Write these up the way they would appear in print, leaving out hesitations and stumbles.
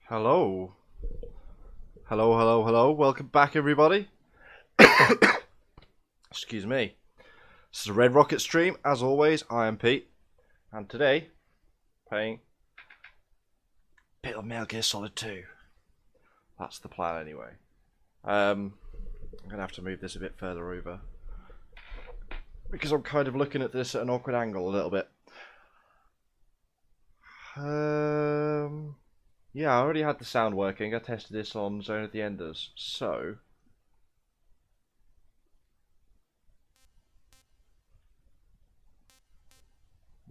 Hello. Hello, hello, hello. Welcome back, everybody. Excuse me. This is a Red Rocket stream. As always, I am Pete. And today, playing a bit of Metal Gear Solid 2. That's the plan anyway. I'm going to have to move this a bit further over, because I'm kind of looking at this at an awkward angle a little bit. Yeah, I already had the sound working. I tested this on Zone of the Enders, so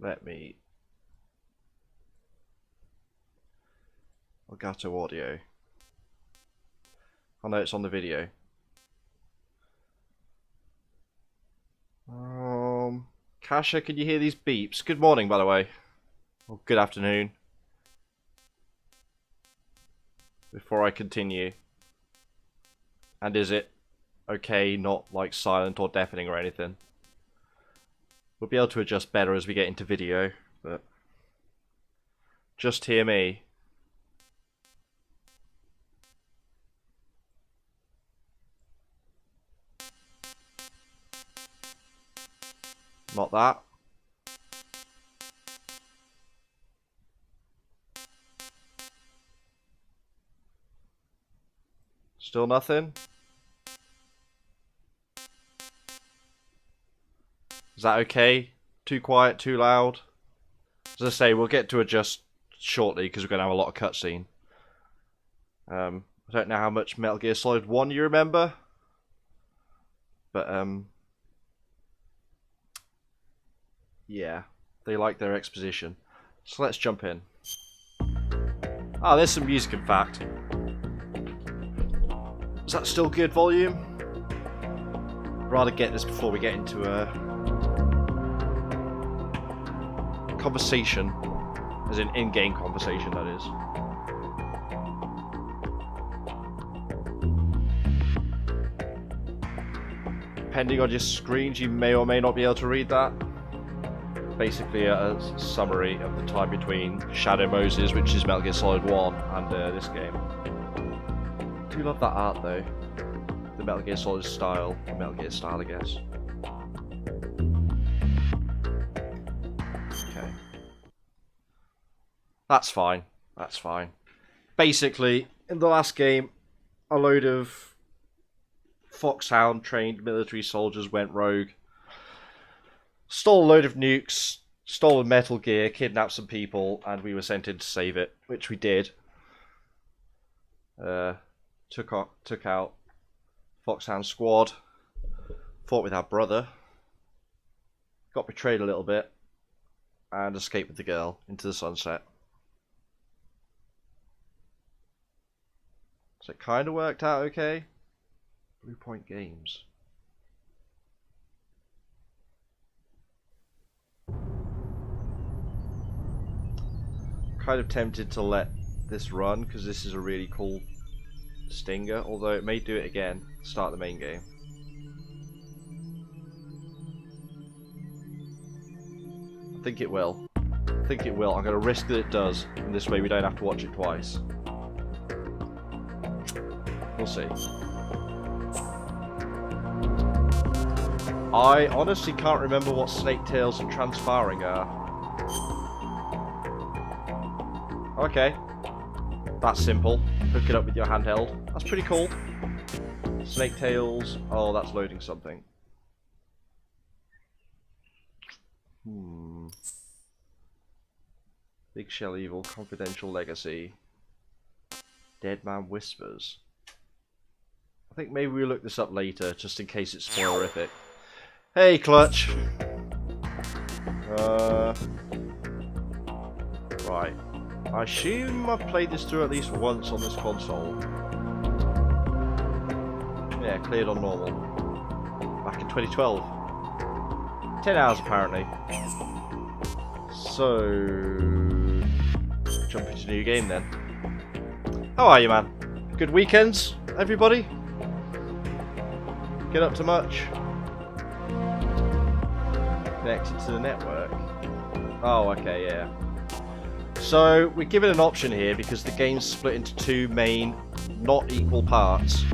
let me Elgato Audio. I know it's on the video. Kasha, can you hear these beeps? Good morning, by the way. Or good afternoon. Before I continue. And is it okay, not like silent or deafening or anything? We'll be able to adjust better as we get into video, but just hear me. Not that. Still nothing? Is that okay? Too quiet, too loud? As I say, we'll get to adjust shortly because we're going to have a lot of cutscene. I don't know how much Metal Gear Solid 1 you remember, but yeah, they like their exposition. So let's jump in. Ah, there's some music in fact. Is that still good volume? I'd rather get this before we get into a conversation, as in in-game conversation, that is. Depending on your screens, you may or may not be able to read that. Basically a summary of the time between Shadow Moses, which is Metal Gear Solid 1, and this game. I do love that art though. The Metal Gear Solid style. The Metal Gear style, I guess. Okay. That's fine. That's fine. Basically, in the last game, a load of Foxhound trained military soldiers went rogue. Stole a load of nukes, stole Metal Gear, kidnapped some people, and we were sent in to save it, which we did. Took out Foxhound squad, fought with our brother, got betrayed a little bit, and escaped with the girl into the sunset. So it kind of worked out okay. Blue Point Games. Kind of tempted to let this run because this is a really cool stinger, although it may do it again. Start the main game. I think it will. I think it will. I'm going to risk that it does, and this way we don't have to watch it twice. We'll see. I honestly can't remember what Snake Tails and Transfiring are. Okay. That's simple. Hook it up with your handheld. That's pretty cool. Snake Tails. Oh, that's loading something. Big Shell Evil, Confidential Legacy. Dead Man Whispers. I think maybe we'll look this up later, just in case it's spoilerific. Hey, Clutch! Right. I assume I've played this through at least once on this console. Yeah, cleared on normal. Back in 2012. 10 hours apparently. So... jump into a new game then. How are you, man? Good weekends, everybody? Get up to much? Connected to the network. Oh, okay, yeah. So we're given an option here because the game's split into two main, not equal parts.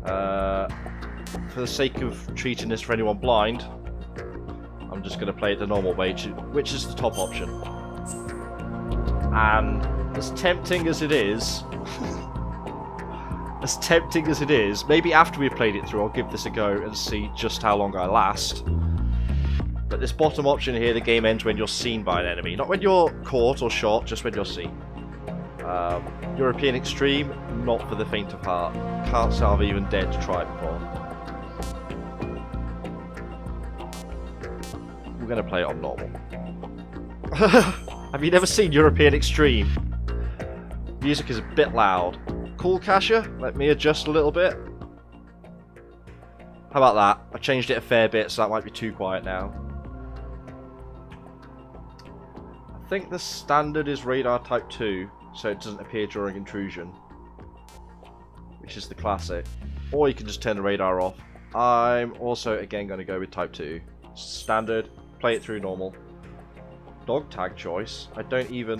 For the sake of treating this for anyone blind, I'm just going to play it the normal way, which is the top option. And as tempting as it is, maybe after we've played it through, I'll give this a go and see just how long I last. But this bottom option here, the game ends when you're seen by an enemy. Not when you're caught or shot, just when you're seen. European Extreme, not for the faint of heart. Can't say I've even dared to try it before. We're going to play it on normal. Have you never seen European Extreme? Music is a bit loud. Cool, Kasha? Let me adjust a little bit. How about that? I changed it a fair bit, so that might be too quiet now. I think the standard is radar type 2, so it doesn't appear during intrusion, which is the classic. Or you can just turn the radar off. I'm also, again, going to go with type 2. Standard, play it through normal. Dog tag choice? I don't even...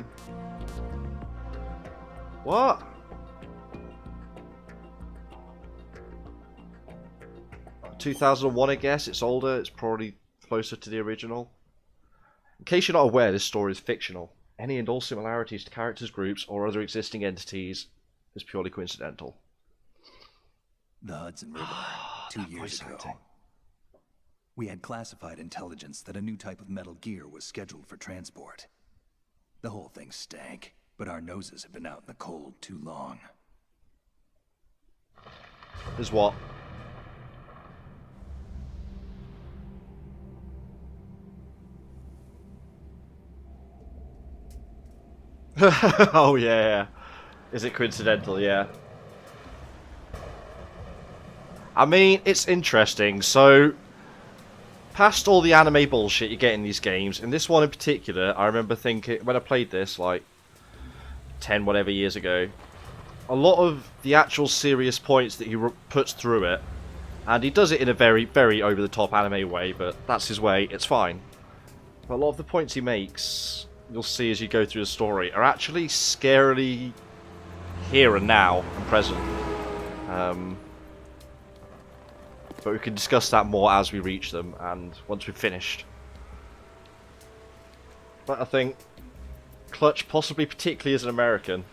What? ...2001, I guess. It's older. It's probably closer to the original. In case you're not aware, this story is fictional. Any and all similarities to characters, groups, or other existing entities is purely coincidental. The Hudson River, 2 years ago. We had classified intelligence that a new type of metal gear was scheduled for transport. The whole thing stank, but our noses have been out in the cold too long. Is what? Oh yeah. Is it coincidental? Yeah. I mean, it's interesting. So, past all the anime bullshit you get in these games, in this one in particular, I remember thinking, when I played this, like, 10 whatever years ago, a lot of the actual serious points that he puts through it, and he does it in a very, very over-the-top anime way, but that's his way, it's fine. But a lot of the points he makes, you'll see as you go through the story, are actually scarily here and now and present. But we can discuss that more as we reach them and once we've finished. But I think Clutch, possibly particularly as an American,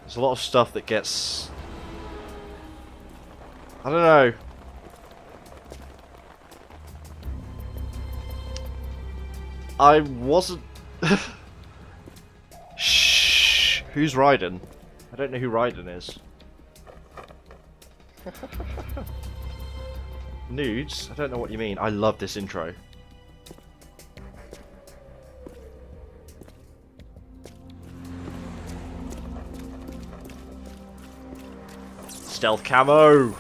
there's a lot of stuff that gets... I don't know. I wasn't... Shh. Who's Raiden? I don't know who Raiden is. Nudes? I don't know what you mean. I love this intro. Stealth camo!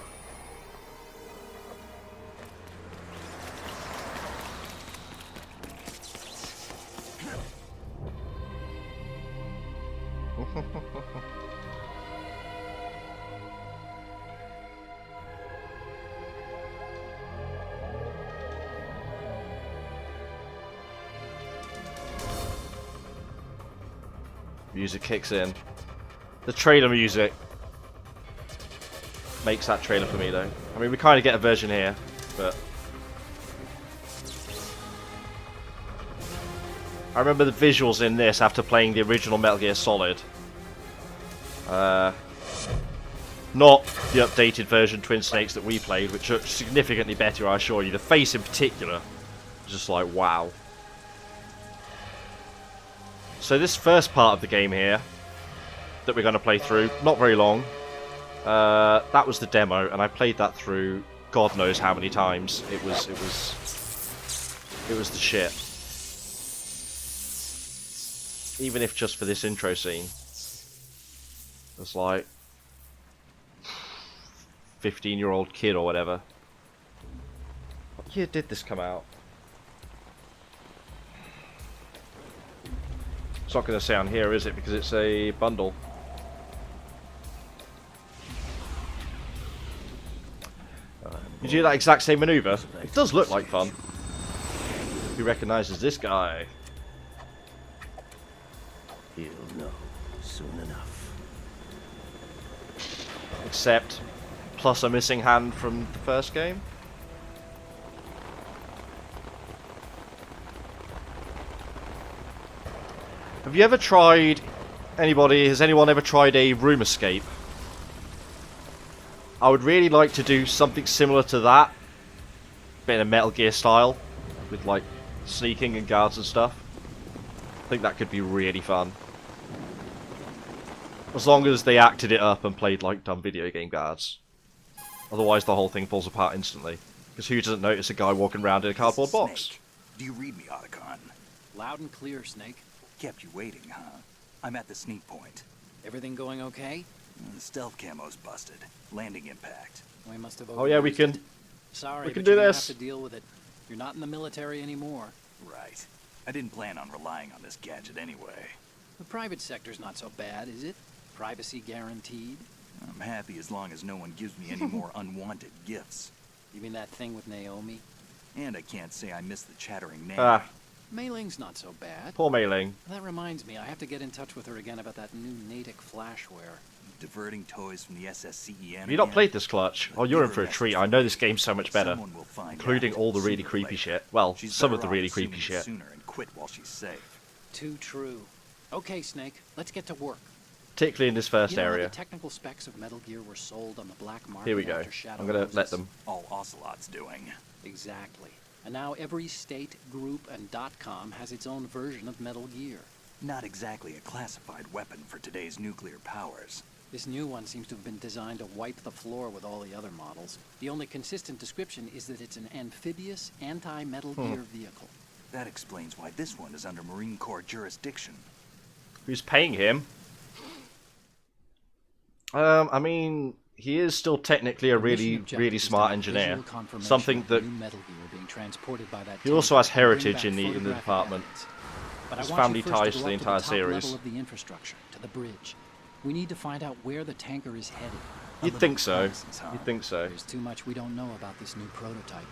Music kicks in. The trailer music makes that trailer for me, though. I mean, we kind of get a version here, but I remember the visuals in this after playing the original Metal Gear Solid. Not the updated version Twin Snakes that we played, which are significantly better, I assure you. The face in particular, just like, wow. So this first part of the game here, that we're going to play through, not very long, that was the demo, and I played that through God knows how many times. It was the shit. Even if just for this intro scene. It was like 15-year-old kid or whatever. What year did this come out? It's not going to say on here, is it? Because it's a bundle. You do that exact same maneuver? It does look like fun. Who recognises this guy? soon enough. Except, plus a missing hand from the first game. Have you ever tried... has anyone ever tried a room escape? I would really like to do something similar to that. Bit of Metal Gear style. With like sneaking and guards and stuff. I think that could be really fun. As long as they acted it up and played like dumb video game guards. Otherwise the whole thing falls apart instantly. Because who doesn't notice a guy walking around in a cardboard box? Snake. Do you read me, Otacon? Loud and clear, Snake. Kept you waiting, huh? I'm at the sneak point. Everything going okay? The stealth camo's busted. Landing impact. We must have Oh yeah, we overused can... it. Sorry, we can but do you're gonna this. have to deal with it. You're not in the military anymore. Right. I didn't plan on relying on this gadget anyway. The private sector's not so bad, is it? Privacy guaranteed? I'm happy as long as no one gives me any more unwanted gifts. You mean that thing with Naomi? And I can't say I miss the chattering name. Ah, Mei Ling's not so bad. poor Mei Ling. That reminds me, I have to get in touch with her again about that new Natick flashware. Diverting toys from the SSCEN. Have you not played this, Clutch? Oh, you're in for a treat. I know this game's so much better. Including all the really creepy shit. Well, some of the really creepy shit. Sooner and quit while she's safe. Too true. Okay, Snake, let's get to work. Particularly in this first You know how area. the technical specs of Metal Gear were sold on the black market Here we go. after Shadow I'm gonna Moses? let them. All Ocelot's doing. Exactly. And now every state, group, and .com has its own version of Metal Gear. Not exactly a classified weapon for today's nuclear powers. This new one seems to have been designed to wipe the floor with all the other models. The only consistent description is that it's an amphibious, anti-Metal Gear vehicle. That explains why this one is under Marine Corps jurisdiction. Who's paying him? I mean, he is still technically a The mission really, objective really is to smart have engineer. visual confirmation Something of that new Metal Gear being transported by that he also tanker has and bring heritage back in the photographic department. evidence. But His I want family you first ties to to go the up entire top series. level of the infrastructure, to the bridge. We need to find out where the tanker is headed. You'd think so. reconnaissance, huh? You'd think so. There's too much we don't know about this new prototype.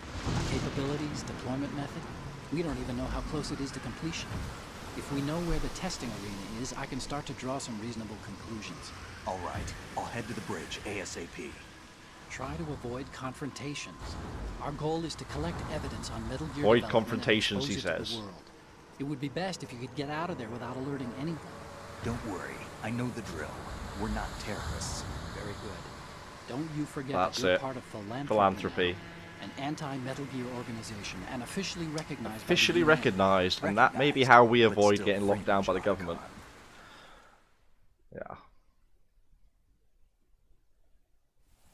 Capabilities, deployment method. We don't even know how close it is to completion. If we know where the testing arena is, I can start to draw some reasonable conclusions. All right, I'll head to the bridge ASAP. Try to avoid confrontations. Our goal is to collect evidence on Metal Gear Avoid development and confrontations, he expose it to the says. world. It would be best if you could get out of there without alerting anyone. Don't worry, I know the drill. We're not terrorists. Very good. Don't you forget That's that you're it. part of Philanthropy. Philanthropy. Now, an anti-Metal Gear organization, and officially recognized. Officially by the UN. recognised, and that may be how we Recognized, but avoid still getting locked free down by the from government. Yeah.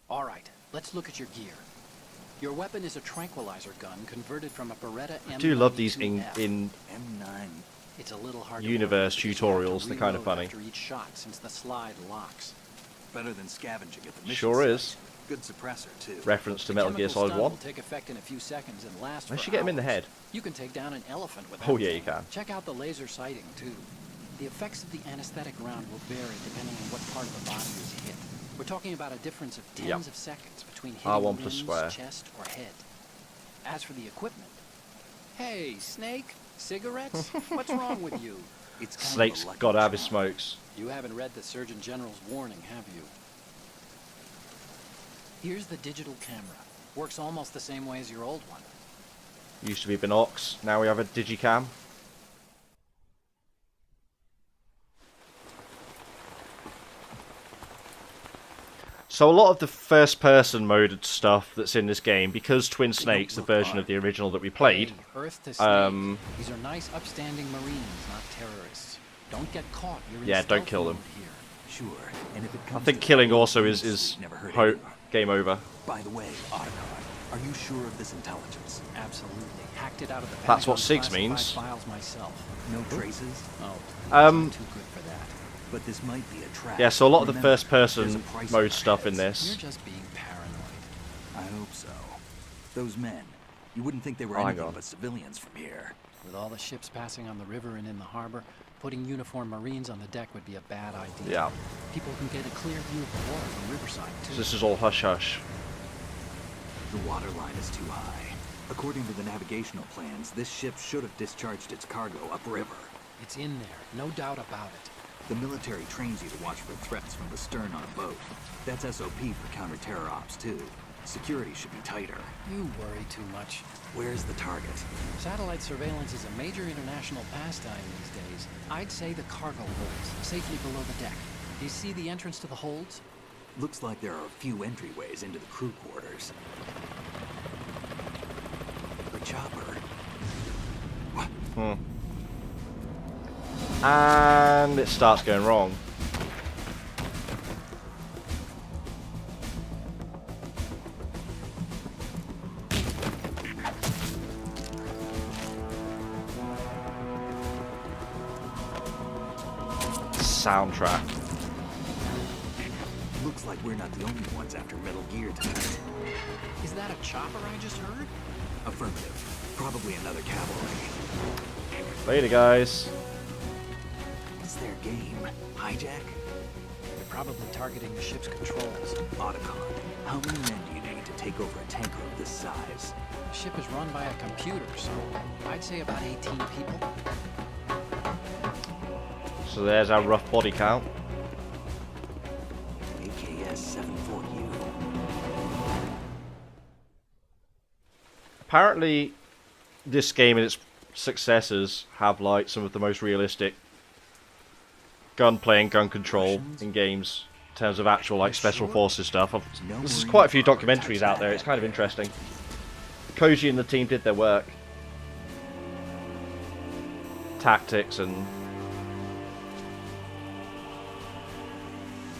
All right, let's look at your gear. Your weapon is a tranquilizer gun converted from a Beretta M92F. I do love these in M9. It's a little hard universe to work with because you have to tutorials, they're kinda reload funny. After each shot, since the slide locks. Better than scavenging at the mission Sure site. is. Good suppressor, too. Reference to The Metal Gear chemical Solid stun 1. will take effect in a few seconds and last Unless for you get him in the hours. head. You can take down an elephant with Oh, that yeah, thing. you can. Check out the laser sighting too. The effects of the anesthetic round will vary depending on what part of the body is hit. We're talking about a difference of tens Yep. of seconds between hitting R1 the plus limbs, square. chest, or head. As for the equipment, hey, Snake, cigarettes? What's wrong with you? It's kind Snake's of a lucky gotta have his charm. smokes. You haven't read the Surgeon General's warning, have you? Here's the digital camera. Works almost the same way as your old one. Used to be Binox, now we have a Digicam. So a lot of the first-person moded stuff that's in this game, because Twin Snakes, the version of the original that we played, Hey, Earth to Snake. um, These are nice, upstanding Marines, not terrorists. Don't get caught. You're in Yeah, don't stealth kill them. mode here. Sure, and if it I comes think to killing that, also Police is never hurt ho anyone. game over. By the way, Otacon, are you sure of this intelligence? Absolutely. Hacked it out of the That's what Pentagon's SIGs classified means. Files myself. No traces? Oh, Um, too good for that. But this might be a trap. Yeah, so a lot of the Remember, there's a first-person price mode on our stuff in heads. You're this. just being paranoid. I hope so. Those men, you wouldn't think they were Oh, hang anything on. but civilians from here. With all the ships passing on the river and in the harbor, putting uniformed Marines on the deck would be a bad idea. Yeah, People can get a clear view of the water from Riverside, too. so this is all hush-hush. The water line is too high. According to the navigational plans, this ship should have discharged its cargo upriver. It's in there, no doubt about it. The military trains you to watch for threats from the stern on a boat. That's SOP for counter-terror ops, too. Security should be tighter. You worry too much. Where's the target? Satellite surveillance is a major international pastime these days. I'd say the cargo holds, safely below the deck. Do you see the entrance to the holds? Looks like there are a few entryways into the crew quarters. A chopper. And it starts going wrong. Soundtrack. Looks like we're not the only ones after Metal Gear tonight. Is that a chopper I just heard? Affirmative. Probably another cavalry. Later, guys. What's their game? Hijack? They're probably targeting the ship's controls. Otacon. How many men do you need to take over a tanker of this size? The ship is run by a computer, so I'd say about 18 people. So there's our rough body count. AKS-74U. Apparently, this game and its successors have like some of the most realistic gunplay and gun control in games in terms of actual like special forces stuff. There's quite a few documentaries out there. It's kind of interesting. Koji and the team did their work. Tactics and...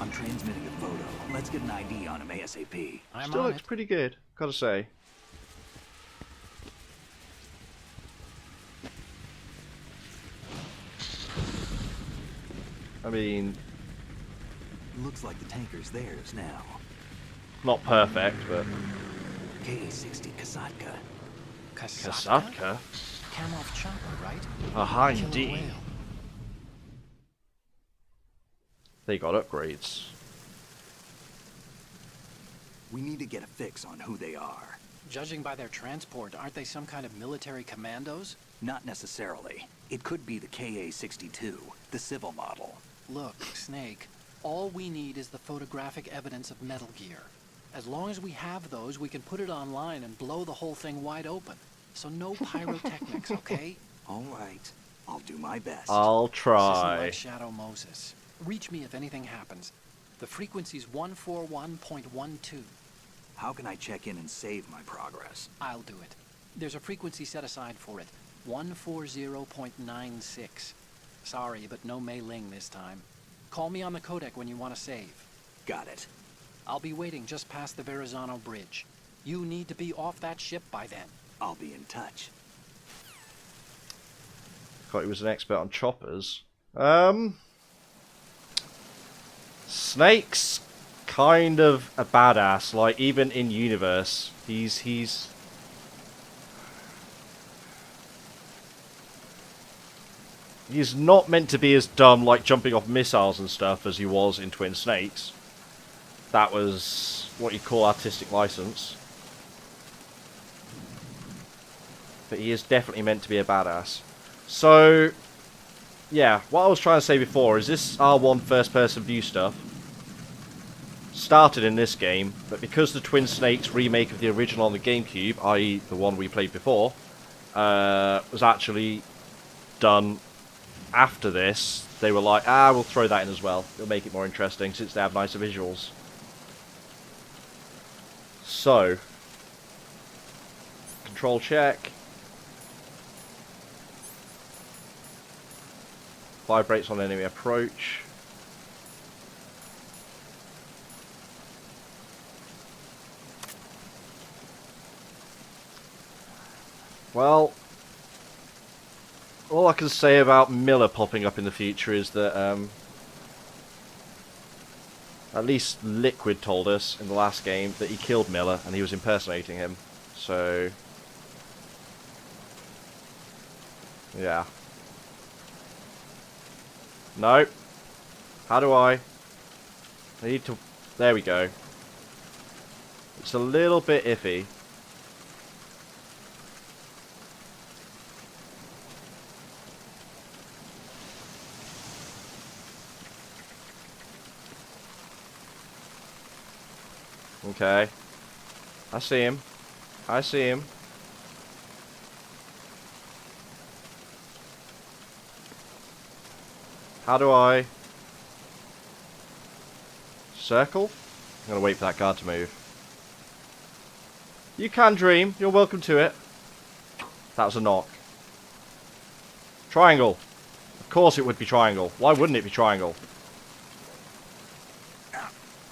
I'm transmitting a photo. Let's get an ID on him ASAP. Still looks pretty good, gotta say. I mean, Looks like the tanker's theirs now. not perfect, but... K-60 Kasatka. Kasatka? Kamov chopper, right? A Hind Killer D. whale. They got upgrades. We need to get a fix on who they are. Judging by their transport, aren't they some kind of military commandos? Not necessarily. It could be the KA-62, the civil model. Look, Snake, all we need is the photographic evidence of Metal Gear. As long as we have those, we can put it online and blow the whole thing wide open. So no pyrotechnics, okay? All right. I'll do my best. I'll This isn't try. like Shadow Moses. Reach me if anything happens. The frequency's 141.12. How can I check in and save my progress? I'll do it. There's a frequency set aside for it. 140.96. Sorry, but no Mei Ling this time. Call me on the codec when you want to save. Got it. I'll be waiting just past the Verrazano Bridge. You need to be off that ship by then. I'll be in touch. Thought he was an expert on choppers. Snake's kind of a badass. Like even in universe, he's not meant to be as dumb like jumping off missiles and stuff as he was in Twin Snakes. That was what you call artistic license. But he is definitely meant to be a badass. So, yeah, what I was trying to say before is this R1 first-person view stuff started in this game, but because the Twin Snakes remake of the original on the GameCube, i.e. the one we played before, was actually done after this, they were like, we'll throw that in as well. It'll make it more interesting since they have nicer visuals. So, control check. Vibrates on enemy approach. Well, all I can say about Miller popping up in the future is that at least Liquid told us in the last game that he killed Miller and he was impersonating him. So, yeah. No. How do I need to... There we go. It's a little bit iffy. Okay. I see him. I see him. How do I... circle? I'm gonna wait for that guard to move. You can dream. You're welcome to it. That was a knock. Triangle. Of course it would be triangle. Why wouldn't it be triangle?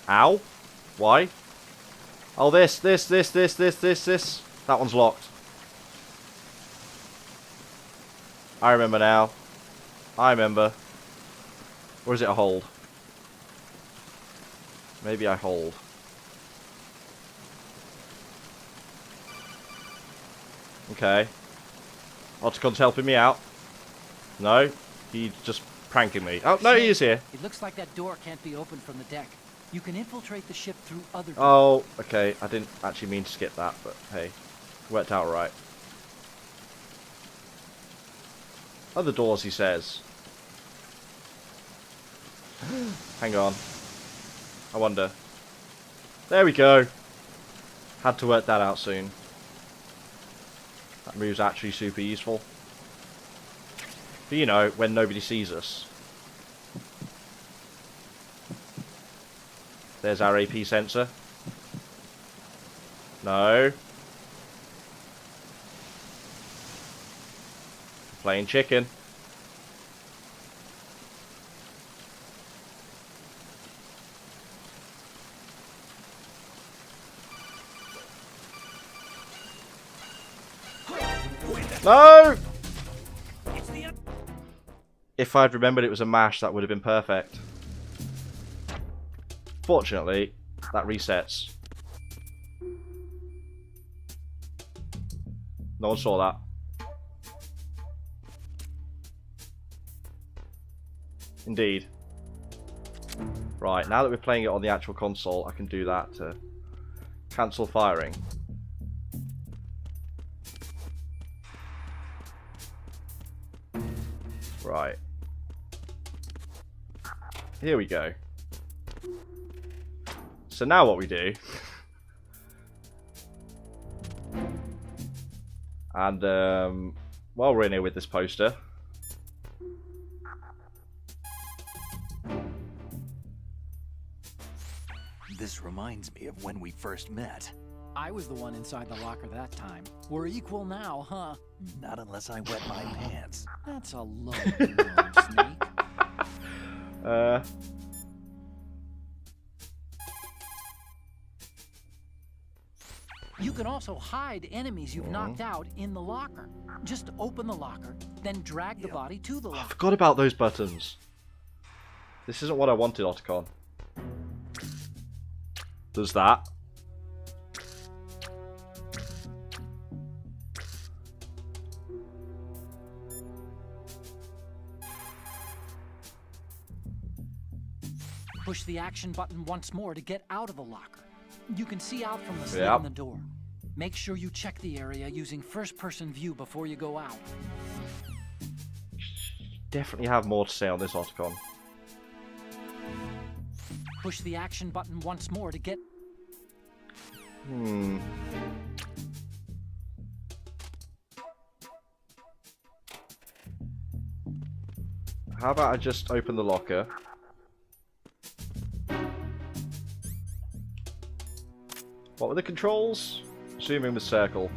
Ow. Why? Oh, this. That one's locked. I remember now. I remember. Or is it a hold? Maybe I hold. Okay. Ottocon's helping me out. No, he's just pranking me. Oh, no, he is here. It looks like that door can't be opened from the deck. You can infiltrate the ship through other doors. Oh, okay. I didn't actually mean to skip that, but hey, worked out right. Other doors, he says. Hang on. I wonder. There we go. Had to work that out soon. That move's actually super useful. But you know, when nobody sees us. There's our AP sensor. No. Playing chicken. No! If I'd remembered it was a mash, that would have been perfect. Fortunately, that resets. No one saw that. Indeed. Right, now that we're playing it on the actual console, I can do that to cancel firing. Right. Here we go. So now what we do... and while we're in here with this poster... This reminds me of when we first met. I was the one inside the locker that time. We're equal now, huh? Not unless I wet my pants. That's a low blow, Snake. You can also hide enemies you've knocked out in the locker. Just open the locker, then drag the body to the I locker. forgot about those buttons. This isn't what I wanted, Otacon. There's that. Push the action button once more to get out of the locker. You can see out from the slit Yep. in the door. Make sure you check the area using first-person view before you go out. Definitely have more to say on this, Otacon. Push the action button once more to get... How about I just open the locker? What were the controls? Zooming with circle.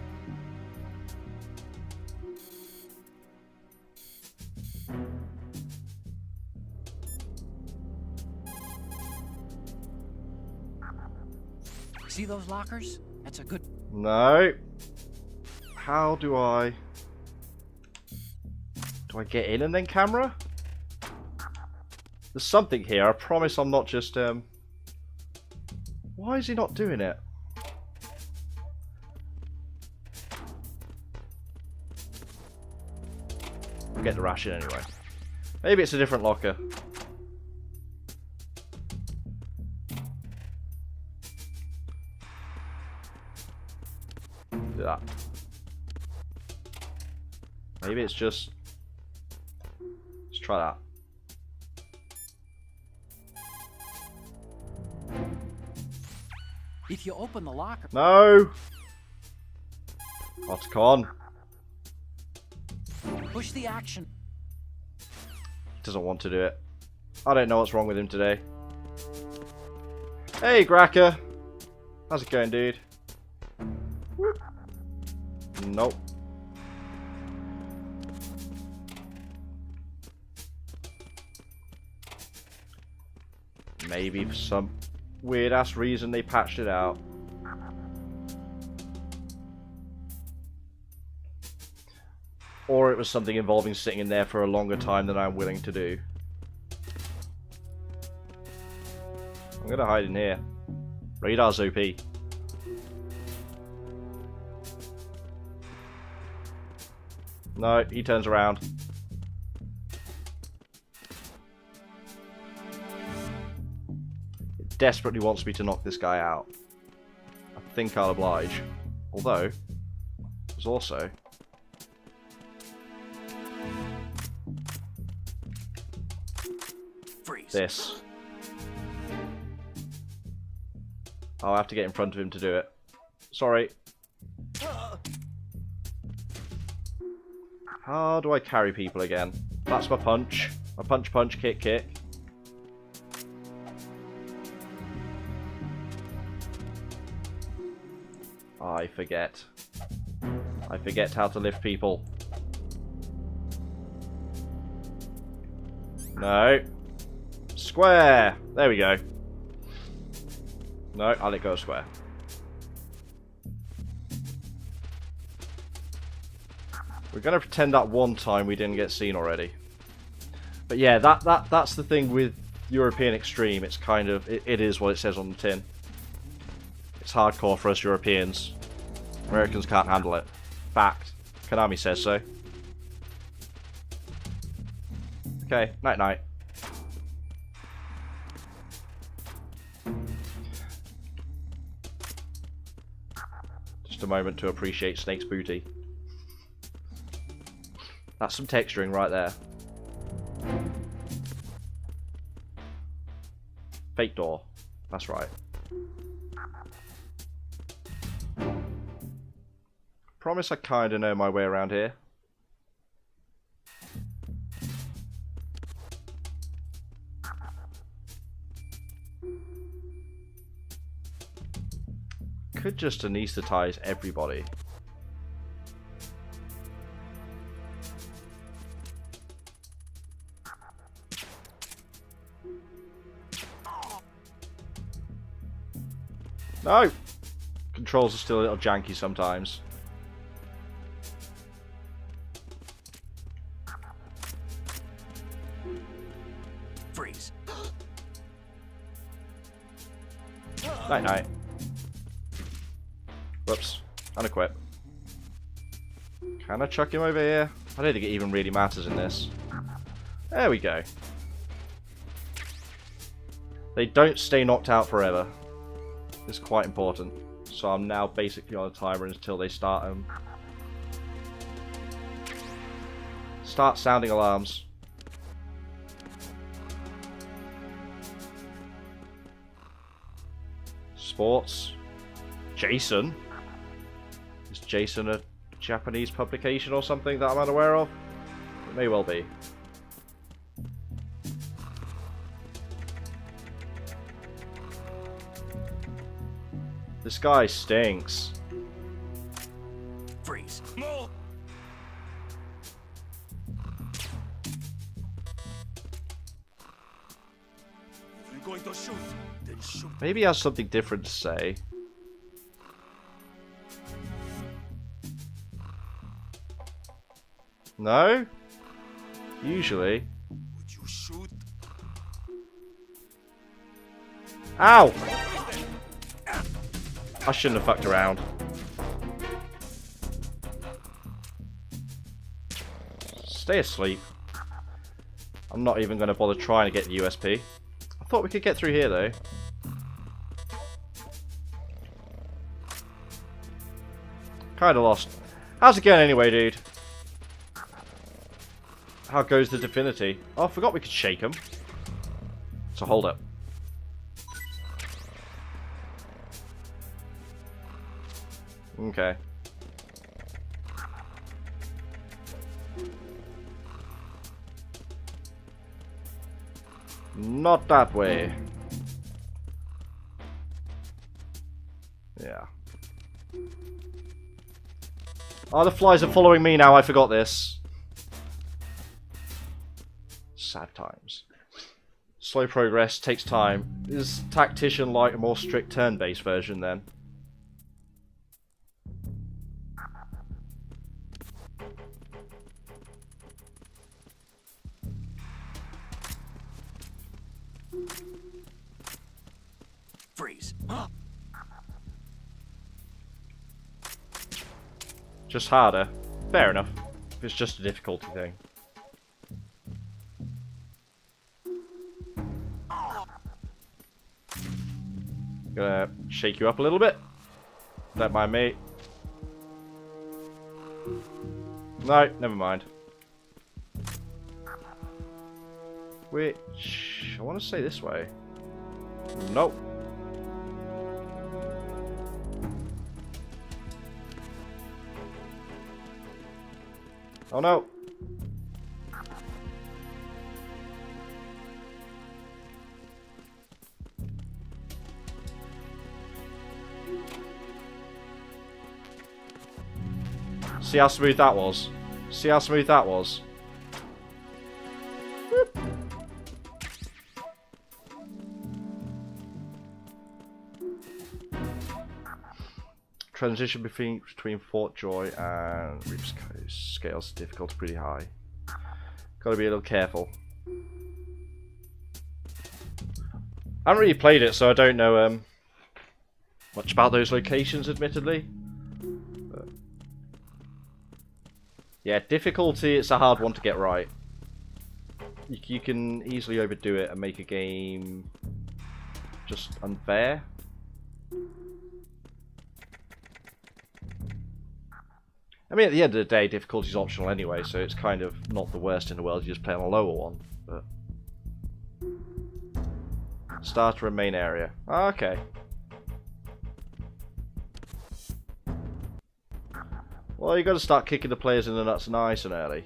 See those lockers? That's a good... No. How do I... Do I get in and then camera? There's something here. I promise I'm not just... Why is he not doing it? I'll get the ration anyway. Maybe it's a different locker. Do that. Maybe it's just... Let's try that. If you open the locker... No! Otacon. Push the action. Doesn't want to do it. I don't know what's wrong with him today. Hey, Graka. How's it going, dude? Whoop. Nope. Maybe for some weird-ass reason they patched it out. Or it was something involving sitting in there for a longer time than I'm willing to do. I'm gonna hide in here. Radar's OP. No, he turns around. It desperately wants me to knock this guy out. I think I'll oblige. Although, there's also... Freeze. this. I'll have to get in front of him to do it. Sorry. How do I carry people again? That's my punch. My punch, punch, kick, kick. I forget. I forget how to lift people. No. Square! There we go. No, I'll let go of square. We're going to pretend that one time we didn't get seen already. But yeah, that's the thing with European Extreme. It's kind of... It is what it says on the tin. It's hardcore for us Europeans. Americans can't handle it. Fact. Konami says so. Okay, night-night. Just a moment to appreciate Snake's booty. That's some texturing right there. Fake door. That's right. Promise I kinda know my way around here. Could just anesthetize everybody. No! Controls are still a little janky sometimes. Freeze. Night night. Whoops. Unequip. Can I chuck him over here? I don't think it even really matters in this. There we go. They don't stay knocked out forever. It's quite important. So I'm now basically on a timer until they start sounding alarms. Sports. Jason? Is Jason a Japanese publication or something that I'm unaware of? It may well be. This guy stinks. Freeze. No. If you're going to shoot, then shoot. Maybe he has something different to say. No? Usually. Would you shoot? Ow! I shouldn't have fucked around. Stay asleep. I'm not even going to bother trying to get the USP. I thought we could get through here though. Kinda lost. How's it going anyway, dude? How goes the Divinity? Oh, I forgot we could shake him. So hold up. Okay. Not that way. Yeah. Oh, the flies are following me now. I forgot this. Sad times. Slow progress, takes time. Is Tactician like a more strict turn-based version then? Freeze. Just harder. Fair enough. If it's just a difficulty thing. Gonna shake you up a little bit. Don't mind me. No, never mind. Which I want to say this way. Nope. Oh no. See how smooth that was? See how smooth that was? Whoop. Transition between Fort Joy and Reap's Coast. Scales difficulty pretty high. Gotta be a little careful. I haven't really played it, so I don't know much about those locations, admittedly. But yeah, difficulty, it's a hard one to get right. You can easily overdo it and make a game just unfair. I mean, at the end of the day, difficulty is optional anyway, so it's kind of not the worst in the world. You just play on a lower one. But starter and main area. Oh, okay. Well, you got to start kicking the players in the nuts nice and early.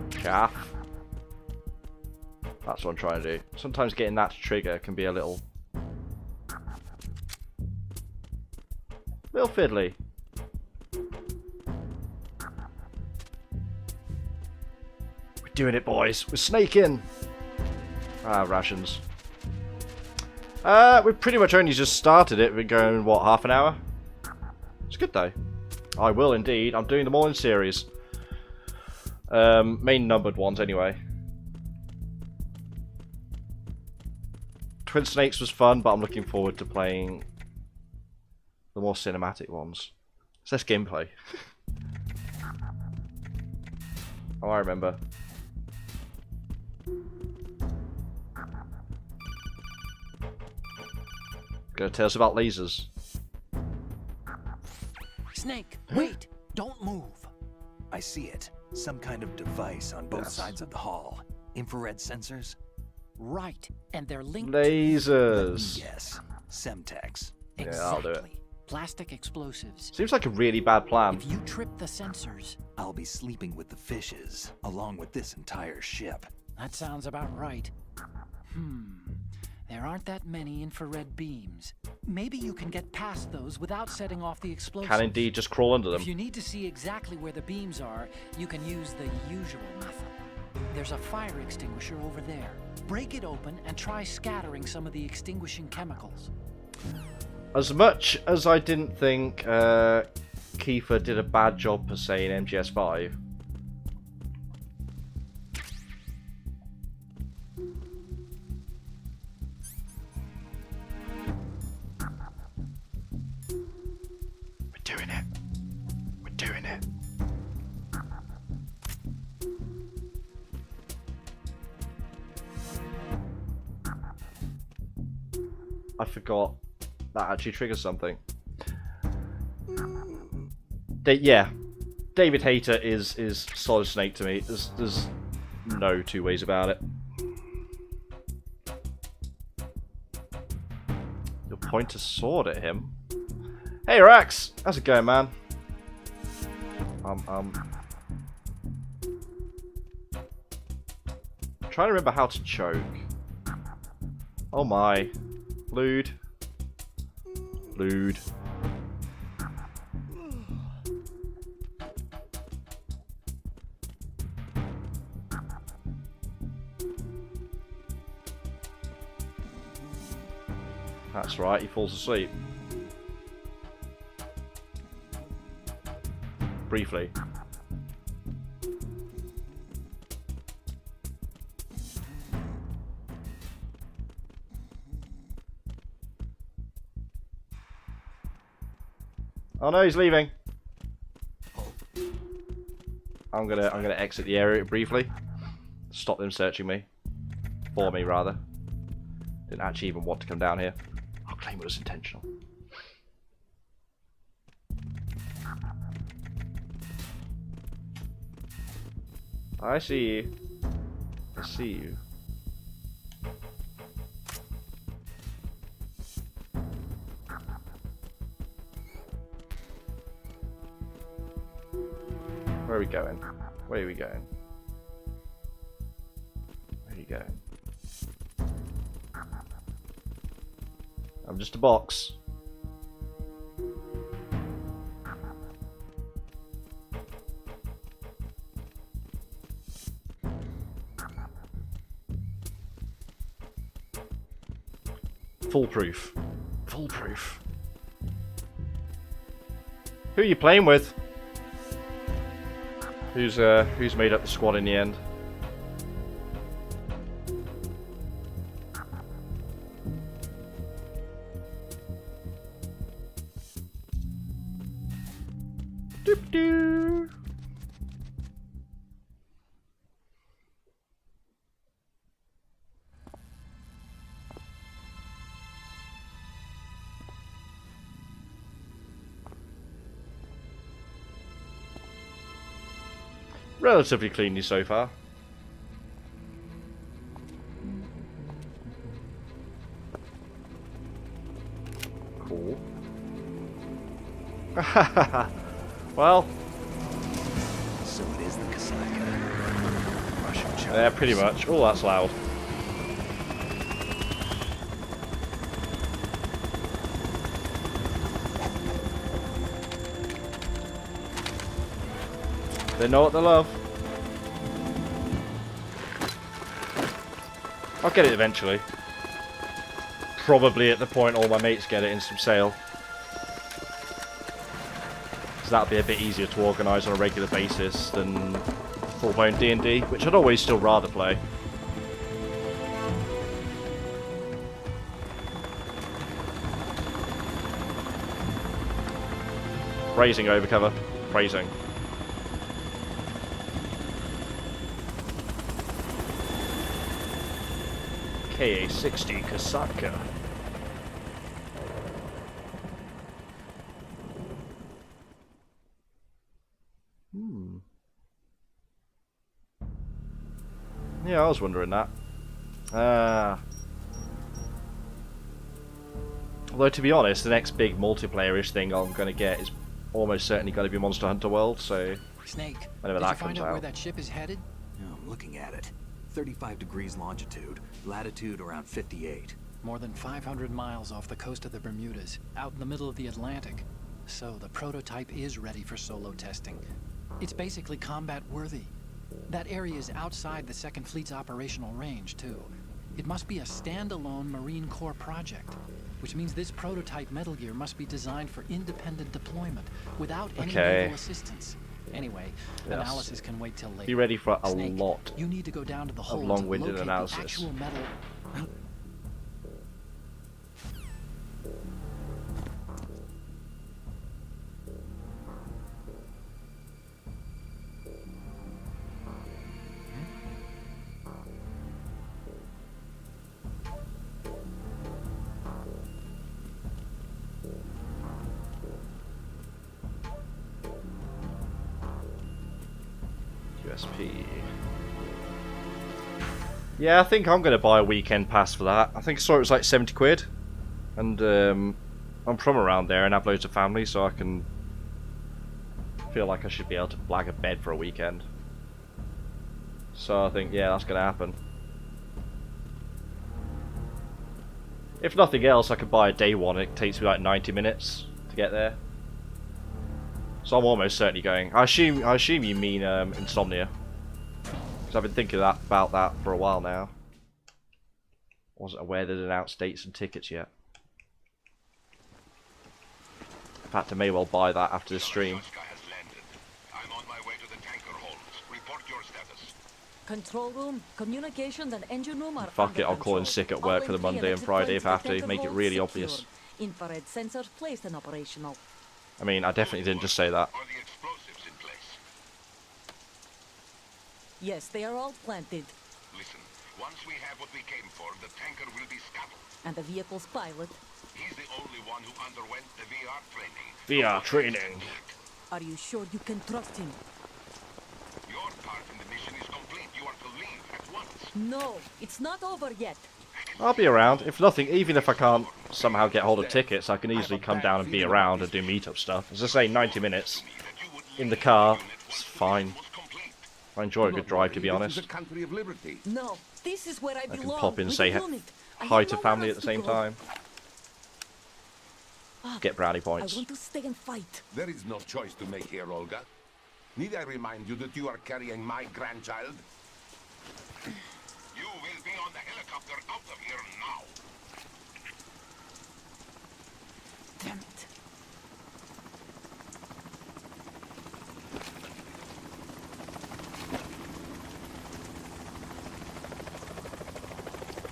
Chaff. That's what I'm trying to do. Sometimes getting that to trigger can be a little fiddly. We're doing it, boys. We're snaking. Ah, rations. We've pretty much only just started it. We're going, what, half an hour? It's good though. I will indeed. I'm doing them all in series. Main numbered ones anyway. Twin Snakes was fun, but I'm looking forward to playing the more cinematic ones. It's less gameplay. Oh, I remember. Gonna tell us about lasers. Snake, wait! Don't move! I see it. Some kind of device on both sides of the hall. Infrared sensors? Right, and they're linked Lasers. Yes. Semtex. Yeah, I'll do it. Plastic explosives. Seems like a really bad plan. If you trip the sensors... I'll be sleeping with the fishes, along with this entire ship. That sounds about right. There aren't that many infrared beams. Maybe you can get past those without setting off the explosives. Can indeed just crawl under them. If you need to see exactly where the beams are, you can use the usual method. There's a fire extinguisher over there. Break it open and try scattering some of the extinguishing chemicals. As much as I didn't think Kiefer did a bad job per se in MGS5, we're doing it. We're doing it. I forgot. That actually triggers something. Yeah. David Hayter is Solid Snake to me. There's no two ways about it. You'll point a sword at him. Hey Rax, how's it going, man? Trying to remember how to choke. Oh my, lewd. That's right, he falls asleep. Briefly. Oh no, he's leaving. I'm gonna exit the area briefly. Stop them searching me. For me, rather. Didn't actually even want to come down here. I'll claim it was intentional. I see you. I see you. Where are we going? Where are we going? Where are you going? I'm just a box. Foolproof. Foolproof. Who are you playing with? Who's made up the squad in the end? Doop doo. Relatively cleanly so far. Cool. Well. So it is the Kasaka. Russian Chinese. Yeah, pretty much. Oh, that's loud. They know what they love. I'll get it eventually. Probably at the point all my mates get it in some sale. So that'll be a bit easier to organise on a regular basis than full-blown D&D, which I'd always still rather play. Phrasing over cover. Phrasing. KA-60 Kasaka. Yeah, I was wondering that. Although, to be honest, the next big multiplayer-ish thing I'm going to get is almost certainly going to be Monster Hunter World, so Snake, whenever did that you find comes out where out. that ship is headed? Yeah, I'm looking at it. 35 degrees longitude, latitude around 58. More than 500 miles off the coast of the Bermudas, out in the middle of the Atlantic. So the prototype is ready for solo testing. It's basically combat worthy. That area is outside the Second Fleet's operational range, too. It must be a standalone Marine Corps project, which means this prototype Metal Gear must be designed for independent deployment, without any naval assistance. Anyway, analysis can wait till later. Be ready for a Snake, lot you need to go down to the of hold long-winded to locate analysis. the actual metal. USP. Yeah, I think I'm going to buy a weekend pass for that. I think I saw it was like 70 quid. And I'm from around there and have loads of family, so I can feel like I should be able to blag a bed for a weekend. So I think, yeah, that's going to happen. If nothing else, I could buy a day one. It takes me like 90 minutes to get there. So I'm almost certainly going. I assume you mean Insomnia. Because I've been thinking about that for a while now. Wasn't aware they'd announced dates and tickets yet. In fact, I may well buy that after the stream. I'm on my way to the tanker holds. Report your status. Control room, communications and engine room are Fuck under it, I'll call in control. sick at All work for the entry and Monday and exit Friday points if I have to to. tanker Make it hold really secure. obvious. Infrared sensors placed and operational. I mean, I definitely didn't just say that. Are the explosives in place? Yes, they are all planted. Listen, once we have what we came for, the tanker will be scuttled. And the vehicle's pilot. He's the only one who underwent the VR training. VR training. Are you sure you can trust him? Your part in the mission is complete. You are to leave at once. No, it's not over yet. I'll be around. If nothing, even if I can't somehow get hold of tickets, I can easily come down and be around and do meetup stuff. As I say, 90 minutes in the car, it's fine. I enjoy a good drive, to be honest. Country of liberty. No, this is where I I belong. can pop in and with say the unit. I hi have to nowhere family at else the to same go. time. Get brownie I points. want to stay and fight. There is no choice to make here, Olga. Need I remind you that you are carrying my grandchild? You will be on the helicopter out of here now. Damn it.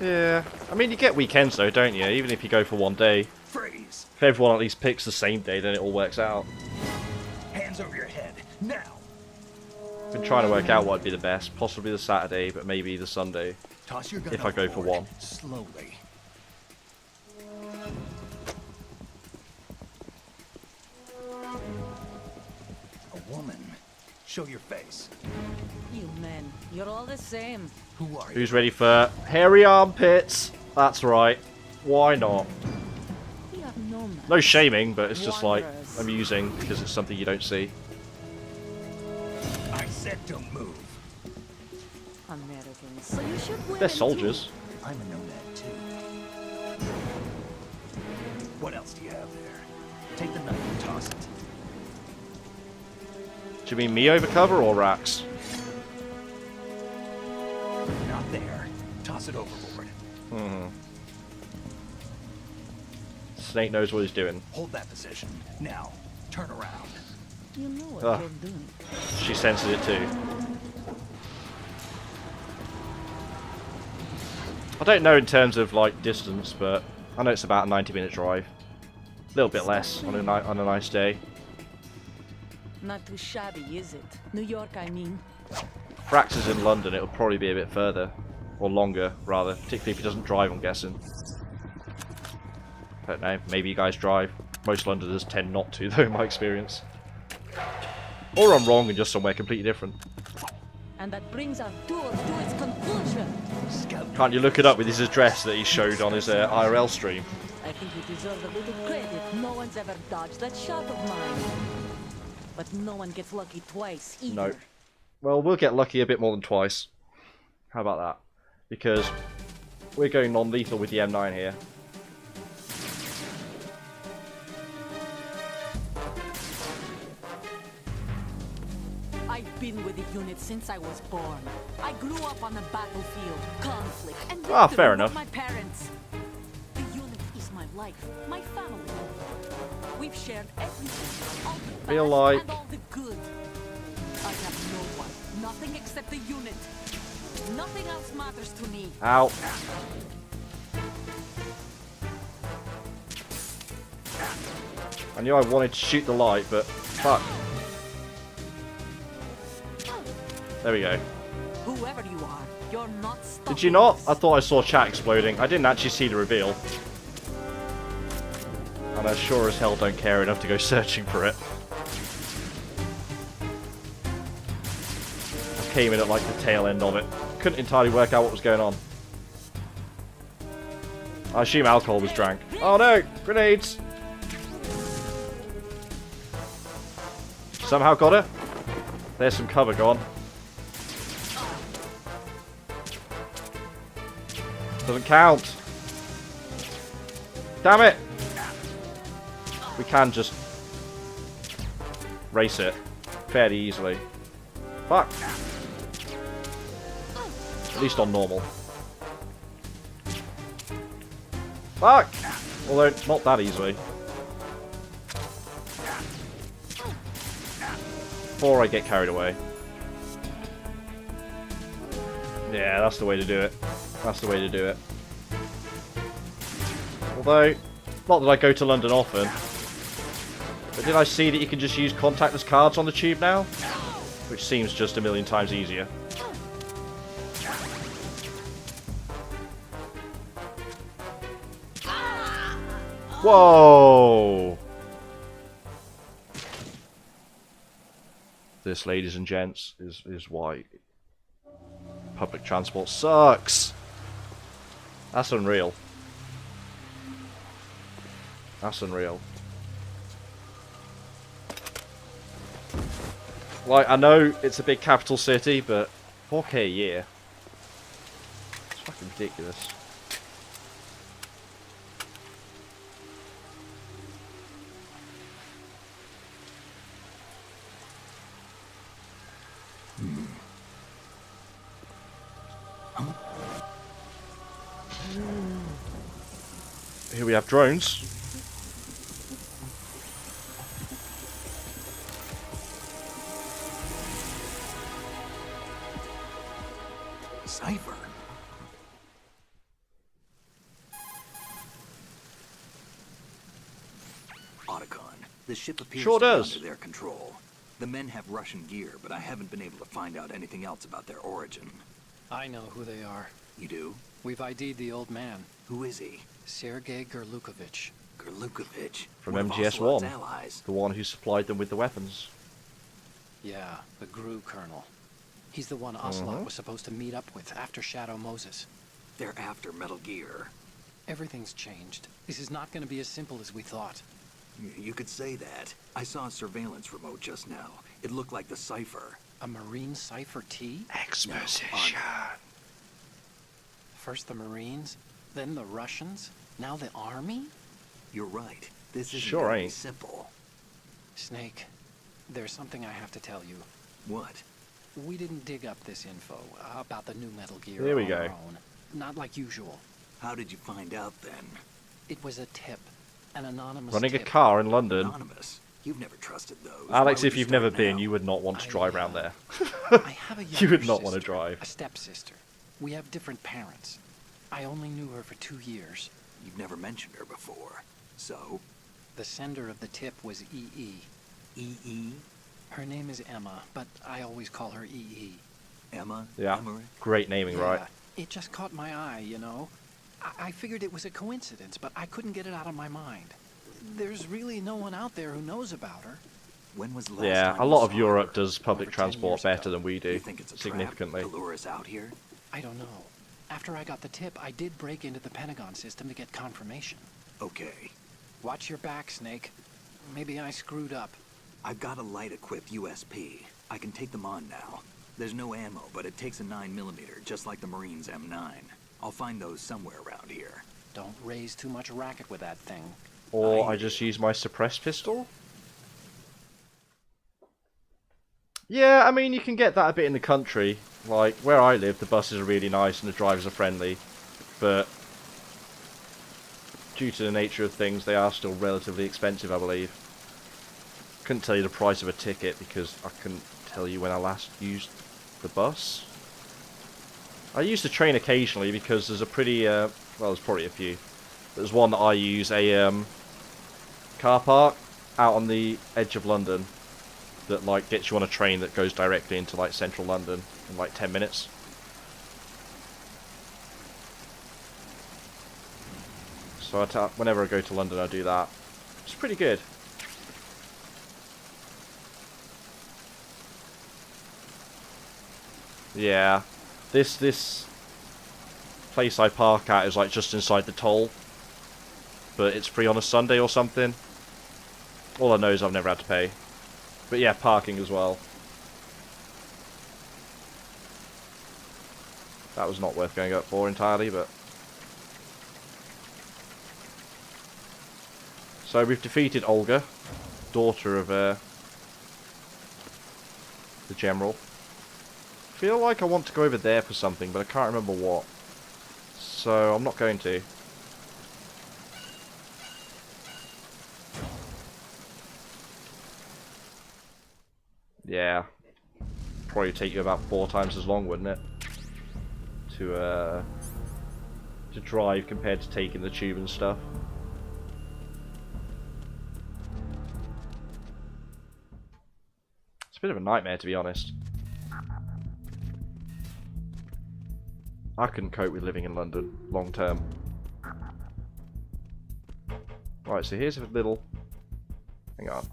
Yeah, I mean, you get weekends though, don't you? Even if you go for one day. Freeze! If everyone at least picks the same day, then it all works out. Hands over your head, now! Been trying to work out what would be the best. Possibly the Saturday, but maybe the Sunday. Toss your gun If I go for overboard, one. slowly. A woman. Show your face. You men, you're all the same. Who are you? Who's ready for hairy armpits? That's right. Why not? We are nomads. No shaming, but it's just like Wanderers. amusing because it's something you don't see. I said don't move. Americans, so you should wear They're them soldiers. too. I'm a nomad too. What else do you have there? Take the knife and toss it. Do you mean me over cover or Rax? Not there. Toss it overboard. Snake knows what he's doing. Hold that position. Now, turn around. You know what Ugh. you're doing. She senses it too. I don't know in terms of like distance, but I know it's about a 90-minute drive. A little bit less on a nice day. Not too shabby, is it? New York, I mean. Frax is in London, it'll probably be a bit further. Or longer, rather. Particularly if he doesn't drive, I'm guessing. I don't know, maybe you guys drive. Most Londoners tend not to, though, in my experience. Or I'm wrong and just somewhere completely different. And that brings our tour to its conclusion. Scout. Can't you look it up with his address that he showed on his IRL stream? I think you deserve a little credit. No one's ever dodged that shot of mine. But no one gets lucky twice either. No. Well, we'll get lucky a bit more than twice. How about that? Because we're going non-lethal with the M9 here. I've been with the unit since I was born. I grew up on the battlefield, conflict, and Ah, victory fair with enough. my parents. The unit is my life, my family. We've shared everything, all the Feel bad like- and all the good. I have no one, nothing except the unit. Nothing else matters to me. Ow. I knew I wanted to shoot the light, but fuck. There we go. Whoever you are, you're not stopping Did you not? us. I thought I saw chat exploding. I didn't actually see the reveal. And I sure as hell don't care enough to go searching for it. came in at like the tail end of it. Couldn't entirely work out what was going on. I assume alcohol was drank. Oh no! Grenades! Somehow got her. There's some cover gone. Doesn't count. Damn it! We can just race it fairly easily. Fuck! At least on normal. Fuck! Although, not that easily. Before I get carried away. Yeah, that's the way to do it. That's the way to do it. Although, not that I go to London often. But did I see that you can just use contactless cards on the tube now? Which seems just a million times easier. Whoa! This, ladies and gents, is why public transport sucks. That's unreal. That's unreal. Like, I know it's a big capital city, but 4K a year. It's fucking ridiculous. Here we have drones. Cypher. Otacon, the ship appears Sure to be does. under their control. The men have Russian gear, but I haven't been able to find out anything else about their origin. I know who they are. You do? We've ID'd the old man, Who is he? Sergei Gerlukovich. Gerlukovich. From one of MGS1. Ocelot's allies. The one who supplied them with the weapons. Yeah, the GRU colonel. He's the one Ocelot was supposed to meet up with after Shadow Moses. They're after Metal Gear. Everything's changed. This is not going to be as simple as we thought. You could say that. I saw a surveillance remote just now. It looked like the Cypher. A Marine Cypher T? Exposition. First the Marines, then the Russians, now the Army? You're right. This isn't Sure gonna be ain't. simple. Snake, there's something I have to tell you. What? We didn't dig up this info about the new Metal Gear Here we on go. our own. Not like usual. How did you find out then? It was a tip. An anonymous Running a tip. car in London. Anonymous. You've never trusted those. Alex, Why would if you you've never start been, now? you would not want to drive around there. I have a You would younger not want to sister, drive. A stepsister. We have different parents. I only knew her for 2 years. You've never mentioned her before. So? The sender of the tip was EE. E.E.? Her name is Emma, but I always call her EE. Emma? Yeah. Emmerich? Great naming, right? Yeah, it just caught my eye, you know. I figured it was a coincidence, but I couldn't get it out of my mind. There's really no one out there who knows about her. When was the last Yeah, time a you lot of saw Europe her? does public Over 10 transport years better ago. than we do, You think it's a significantly. trap to lure us out here? I don't know. After I got the tip, I did break into the Pentagon system to get confirmation. Okay. Watch your back, Snake. Maybe I screwed up. I've got a light-equipped USP. I can take them on now. There's no ammo, but it takes a 9mm, just like the Marines' M9. I'll find those somewhere around here. Don't raise too much racket with that thing. Or I just use my suppressed pistol? Yeah, I mean, you can get that a bit in the country. Like, where I live, the buses are really nice and the drivers are friendly. But due to the nature of things, they are still relatively expensive, I believe. Couldn't tell you the price of a ticket because I couldn't tell you when I last used the bus. I use the train occasionally because there's a pretty, well, there's probably a few. There's one that I use, a car park out on the edge of London that like gets you on a train that goes directly into like central London in like 10 minutes. So whenever I go to London, I do that. It's pretty good. Yeah. This place I park at is like just inside the toll. But it's free on a Sunday or something. All I know is I've never had to pay. But yeah, parking as well. That was not worth going up for entirely, but... So we've defeated Olga, daughter of the General. I feel like I want to go over there for something, but I can't remember what. So I'm not going to. Yeah. Probably take you about 4 times as long, wouldn't it? To drive compared to taking the tube and stuff. It's a bit of a nightmare, to be honest. I couldn't cope with living in London long term. Right, so here's a little... Hang on.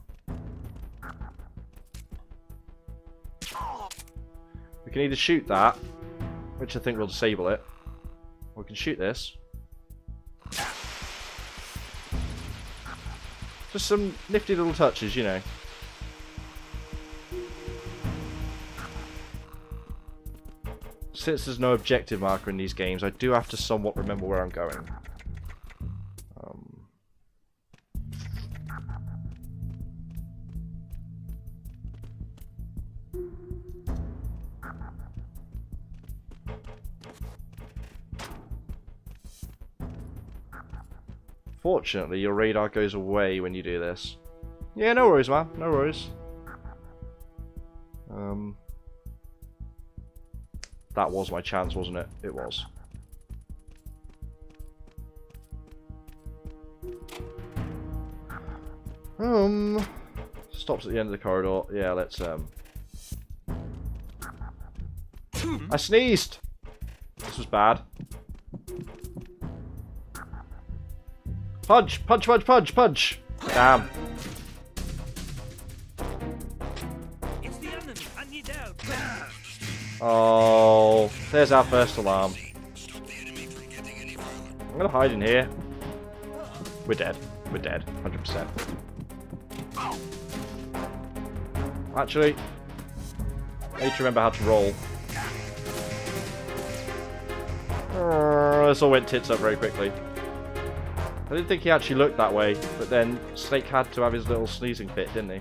We can either shoot that, which I think will disable it, or we can shoot this. Just some nifty little touches, you know. Since there's no objective marker in these games, I do have to somewhat remember where I'm going. Fortunately, your radar goes away when you do this. Yeah, no worries, man. No worries. That was my chance, wasn't it? It was. Stops at the end of the corridor. Yeah, let's I sneezed! This was bad. Punch! Punch, punch, punch, punch! Damn. It's the enemy. I need help. Oh, there's our first alarm. I'm gonna hide in here. We're dead. We're dead. 100%. Actually, I need to remember how to roll. This all went tits up very quickly. I didn't think he actually looked that way, but then Snake had to have his little sneezing fit, didn't he?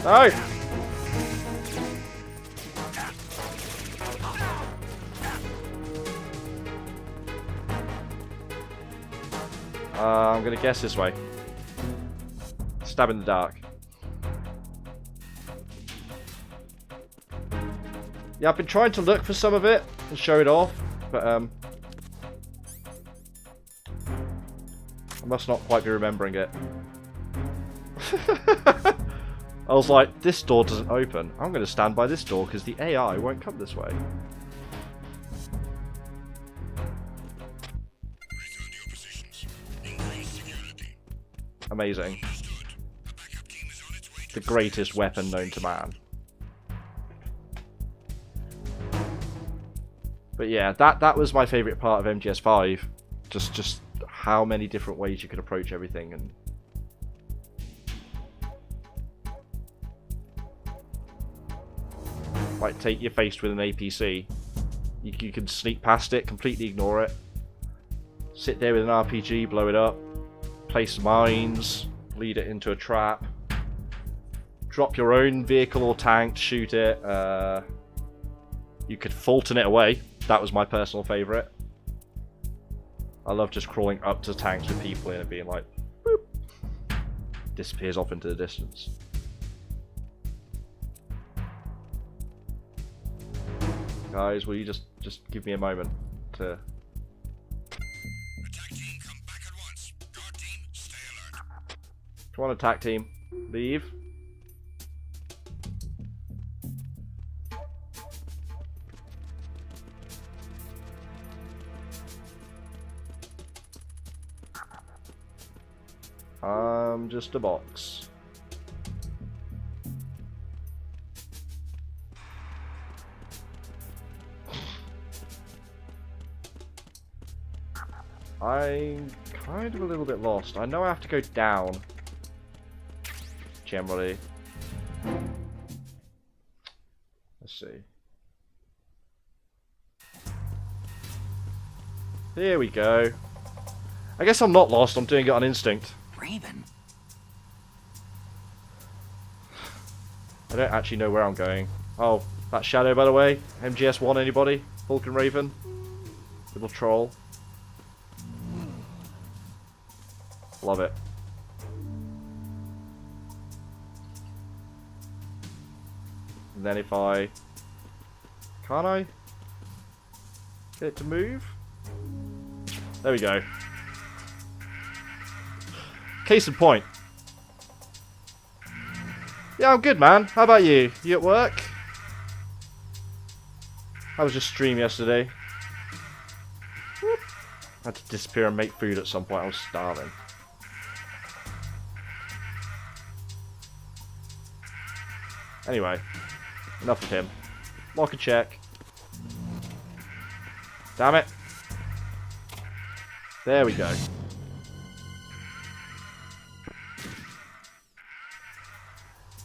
No! I'm gonna guess this way. Stab in the dark. Yeah, I've been trying to look for some of it and show it off, but I must not quite be remembering it. I was like, this door doesn't open. I'm going to stand by this door because the AI won't come this way. Amazing. The greatest weapon known to man. But yeah, that was my favourite part of MGS5. Just how many different ways you could approach everything, and like take you're faced with an APC. You can sneak past it, completely ignore it. Sit there with an RPG, blow it up, place mines, lead it into a trap, drop your own vehicle or tank to shoot it. You could Fulton it away. That was my personal favourite. I love just crawling up to tanks with people in and being like, boop, disappears off into the distance. Guys, will you just give me a moment to... Attack team, come back at once. Guard team, stay alert. Come on, attack team. Leave. I'm just a box. I'm kind of a little bit lost. I know I have to go down. Generally. Let's see. Here we go. I guess I'm not lost. I'm doing it on instinct. Raven? I don't actually know where I'm going. Oh, that shadow, by the way. MGS1, anybody? Vulcan Raven? Little troll. Love it. And then if I... Can't I get it to move? There we go. Case in point. Yeah, I'm good, man. How about you? You at work? How was your stream yesterday? Whoop. I had to disappear and make food at some point. I was starving. Anyway, enough of him. Lock and check. Damn it. There we go.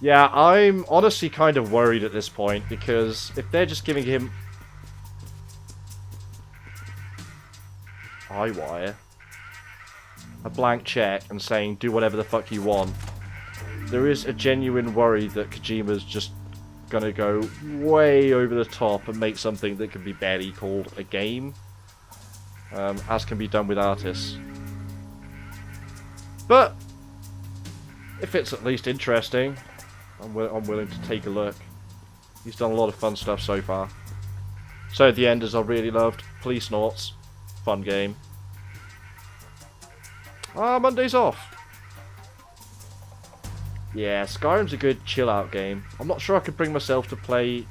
Yeah, I'm honestly kind of worried at this point, because if they're just giving him Eyewire, a blank check, and saying do whatever the fuck you want, there is a genuine worry that Kojima's just gonna go way over the top and make something that can be barely called a game, as can be done with artists. But if it's at least interesting, I'm willing to take a look. He's done a lot of fun stuff so far. So The Enders I really loved. Policenauts, fun game. Monday's off. Yeah, Skyrim's a good chill out game. I'm not sure I could bring myself to play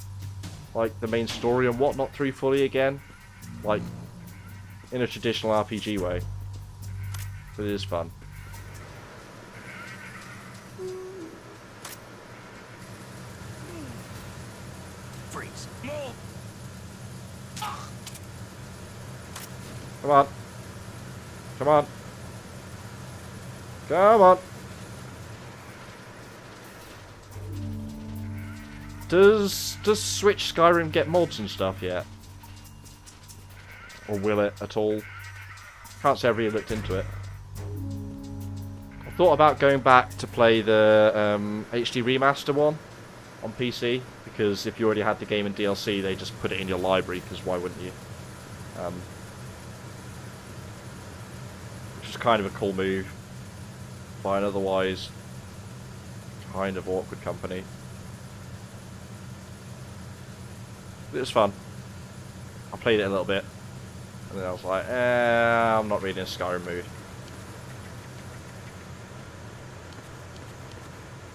like the main story and whatnot through fully again, like in a traditional RPG way. But it is fun. Freeze. Come on. Come on. Come on. Does Switch Skyrim get mods and stuff yet? Or will it at all? Can't say I've really looked into it. I thought about going back to play the HD remaster one on PC, because if you already had the game in DLC, they just put it in your library, because why wouldn't you? Which is kind of a cool move by an otherwise kind of awkward company. It was fun. I played it a little bit, and then I was like, I'm not really in a Skyrim mood.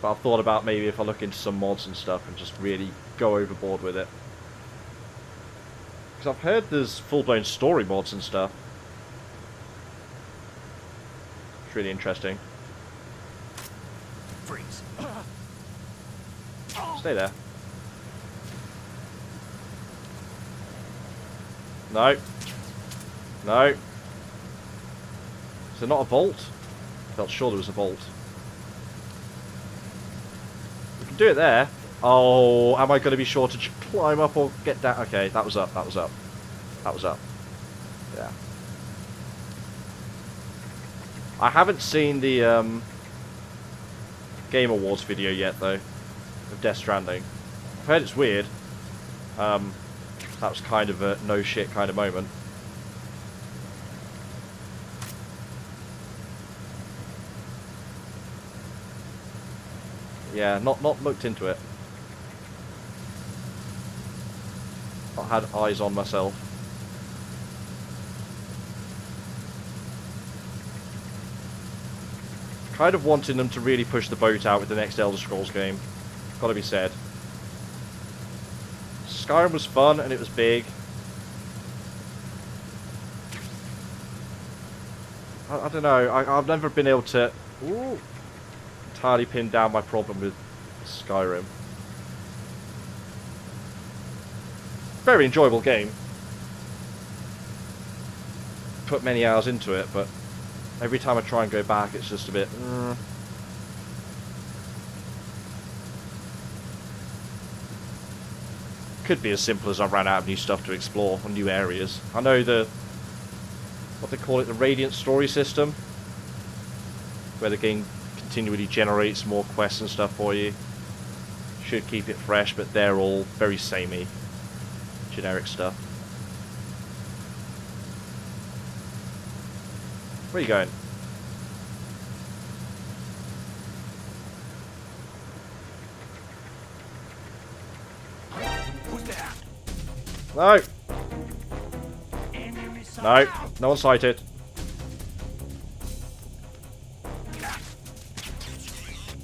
But I've thought about maybe if I look into some mods and stuff and just really go overboard with it. Because I've heard there's full-blown story mods and stuff. It's really interesting. Freeze. Stay there. No. No. Is there not a vault? I felt sure there was a vault. We can do it there. Oh, am I going to be sure to climb up or get down? Okay, that was up, that was up. That was up. Yeah. I haven't seen the Game Awards video yet, though, of Death Stranding. I've heard it's weird. That was kind of a no shit kind of moment. Yeah, not looked into it. Not had eyes on myself. Kind of wanting them to really push the boat out with the next Elder Scrolls game. Gotta be said. Skyrim was fun and it was big. I don't know. I've never been able to Ooh. Entirely pinned down my problem with Skyrim. Very enjoyable game. Put many hours into it, but every time I try and go back, it's just a bit. Could be as simple as I ran out of new stuff to explore or new areas. I know what they call it, the Radiant story system, where the game continually generates more quests and stuff for you. Should keep it fresh, but they're all very samey, generic stuff. Where are you going? Who's there? No! Enemy sighted. No, no one sighted.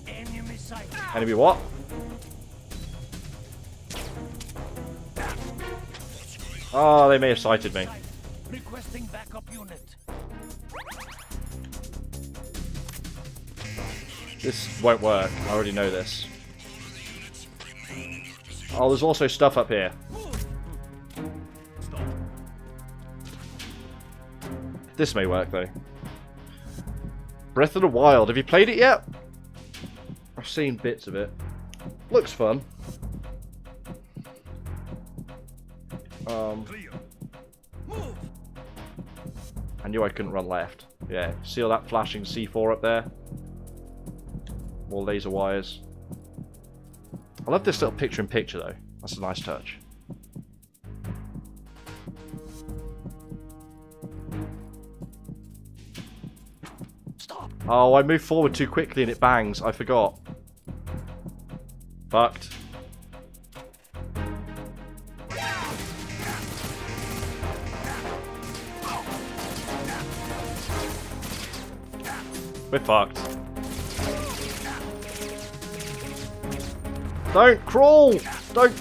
Enemy sighted. Enemy what? Oh, they may have sighted me. Requesting backup unit. This won't work. I already know this. Oh, there's also stuff up here. This may work, though. Breath of the Wild. Have you played it yet? I've seen bits of it. Looks fun. I knew I couldn't run left. Yeah, see all that flashing C4 up there? More laser wires. I love this little picture-in-picture, though. That's a nice touch. Stop. Oh, I moved forward too quickly and it bangs. I forgot. Fucked. We're fucked. Don't crawl! Don't!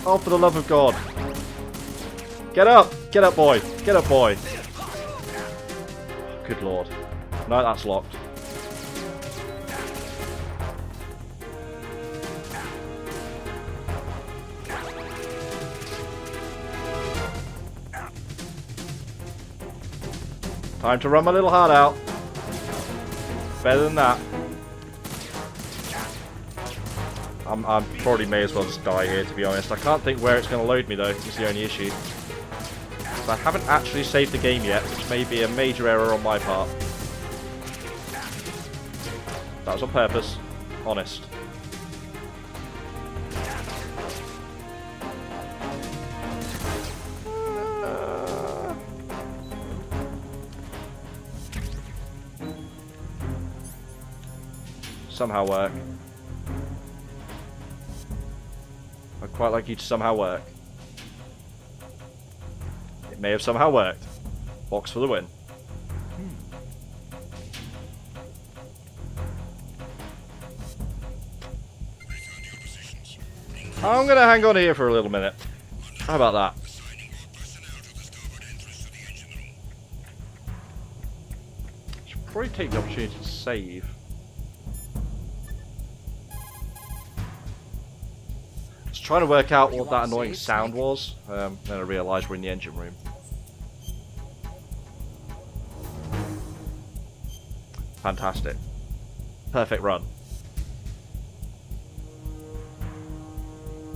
Oh, for the love of God. Get up! Get up, boy! Get up, boy! Good lord. No, that's locked. Time to run my little heart out. Better than that. I probably may as well just die here, to be honest. I can't think where it's going to load me, though. It's the only issue. So I haven't actually saved the game yet, which may be a major error on my part. That was on purpose. Honest. Somehow work. I'd quite like you to somehow work. It may have somehow worked. Box for the win. I'm gonna hang on here for a little minute. How about that? Should probably take the opportunity to save. Trying to work out what that annoying sound was, then I realised we're in the engine room. Fantastic. Perfect run.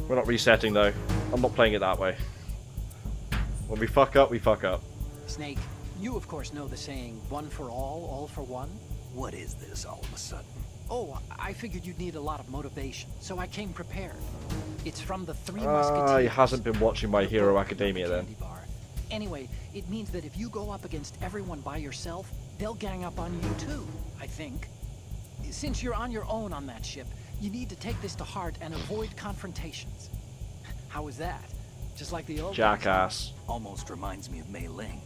We're not resetting though. I'm not playing it that way. When we fuck up, we fuck up. Snake, you of course know the saying, one for all for one? What is this all of a sudden? Oh, I figured you'd need a lot of motivation, so I came prepared. It's from the Three Musketeers. He hasn't been watching My Hero Academia then. Anyway, it means that if you go up against everyone by yourself, they'll gang up on you too, I think. Since you're on your own on that ship, you need to take this to heart and avoid confrontations. How was that? Just like the old Jackass. Almost reminds me of Mei Ling.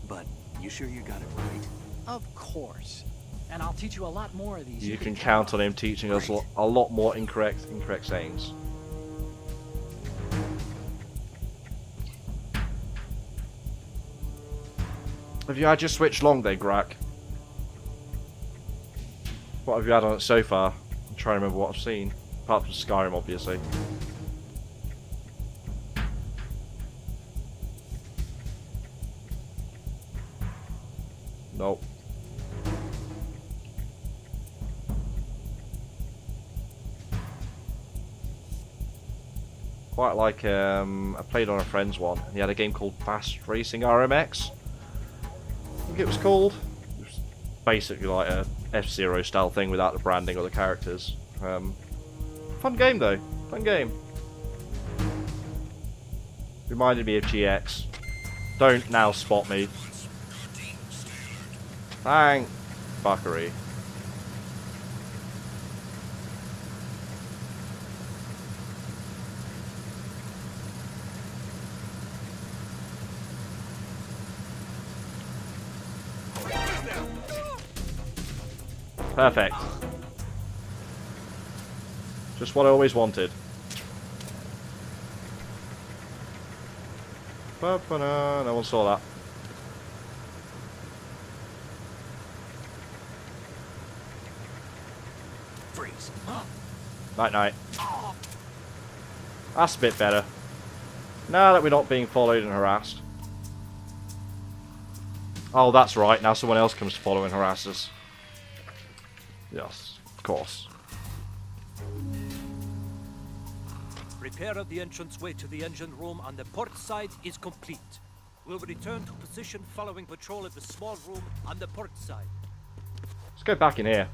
But you sure you got it right? Of course. And I'll teach you a lot more of these. You can count on him teaching us a lot more incorrect sayings. Have you had your Switch long then, Grak? What have you had on it so far? I'm trying to remember what I've seen. Apart from Skyrim, obviously. Nope. Quite like, I played on a friend's one, and he had a game called Fast Racing RMX. I think it was called. It was basically like a F-Zero style thing without the branding or the characters. Fun game though, fun game. Reminded me of GX. Don't now spot me. Thank fuckery. Perfect. Just what I always wanted. No one saw that. Freeze. Night night. That's a bit better. Now that we're not being followed and harassed. Oh, that's right. Now someone else comes to follow and harass us. Yes, of course. Repair of the entranceway to the engine room on the port side is complete. We'll return to position following patrol at the small room on the port side. Let's go back in here.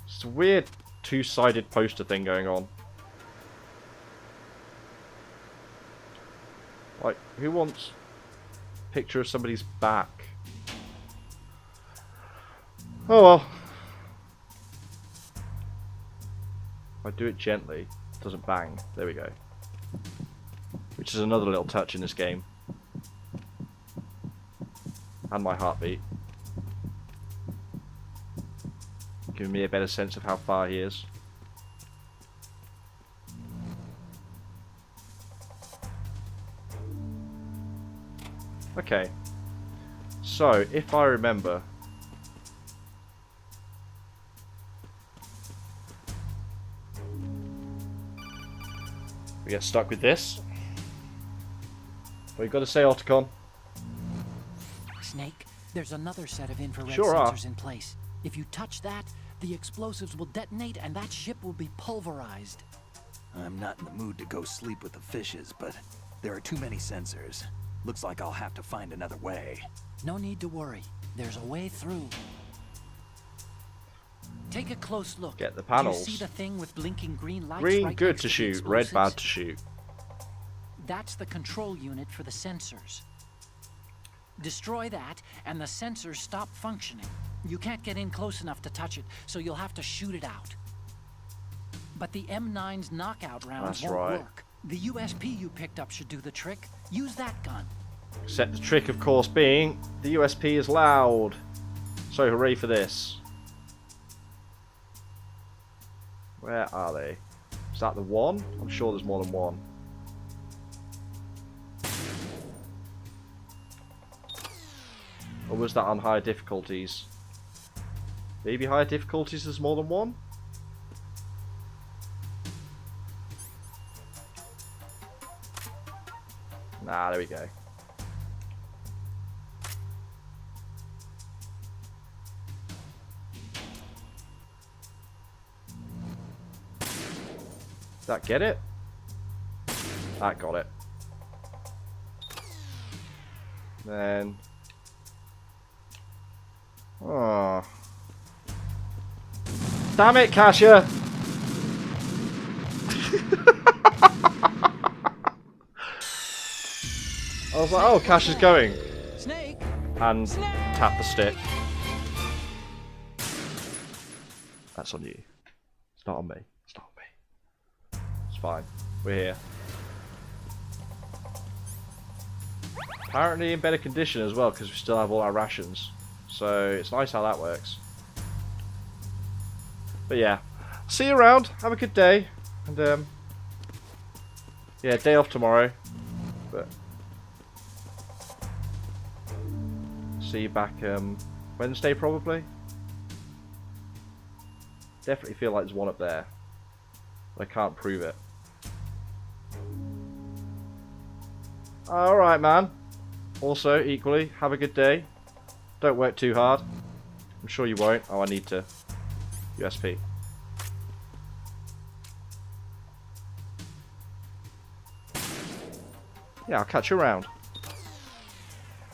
It's a weird two-sided poster thing going on. Like, who wants a picture of somebody's back? Oh well. If I do it gently, it doesn't bang. There we go. Which is another little touch in this game. And my heartbeat. Giving me a better sense of how far he is. Okay. So, if I remember... we get stuck with this. What you got to say, Otacon? Snake, there's another set of infrared Sure are. sensors in place. If you touch that, the explosives will detonate and that ship will be pulverized. I'm not in the mood to go sleep with the fishes, but there are too many sensors. Looks like I'll have to find another way. No need to worry. There's a way through. Take a close look. Get the panels. Do you see the thing with blinking green lights? Green right good next to the shoot, red explosives? bad to shoot. That's the control unit for the sensors. Destroy that, and the sensors stop functioning. You can't get in close enough to touch it, so you'll have to shoot it out. But the M9's knockout rounds That's won't right. work. The USP you picked up should do the trick. Use that gun. Except the trick, of course, being the USP is loud. So hooray for this. Where are they? Is that the one? I'm sure there's more than one. Or was that on higher difficulties? Maybe higher difficulties there's more than one? Nah, there we go. That get it? That got it. Then... oh. Damn it, Kasia! I was like, oh, Cash is going. Snake! And tap the stick. That's on you. It's not on me. It's not on me. It's fine. We're here. Apparently in better condition as well, because we still have all our rations. So it's nice how that works. But yeah. See you around. Have a good day. And yeah, day off tomorrow. But see you back Wednesday probably. definitely feel like there's one up there. I can't prove it. Alright, man. Also, equally, have a good day. Don't work too hard. I'm sure you won't. Oh, I need to. USP. Yeah, I'll catch you around.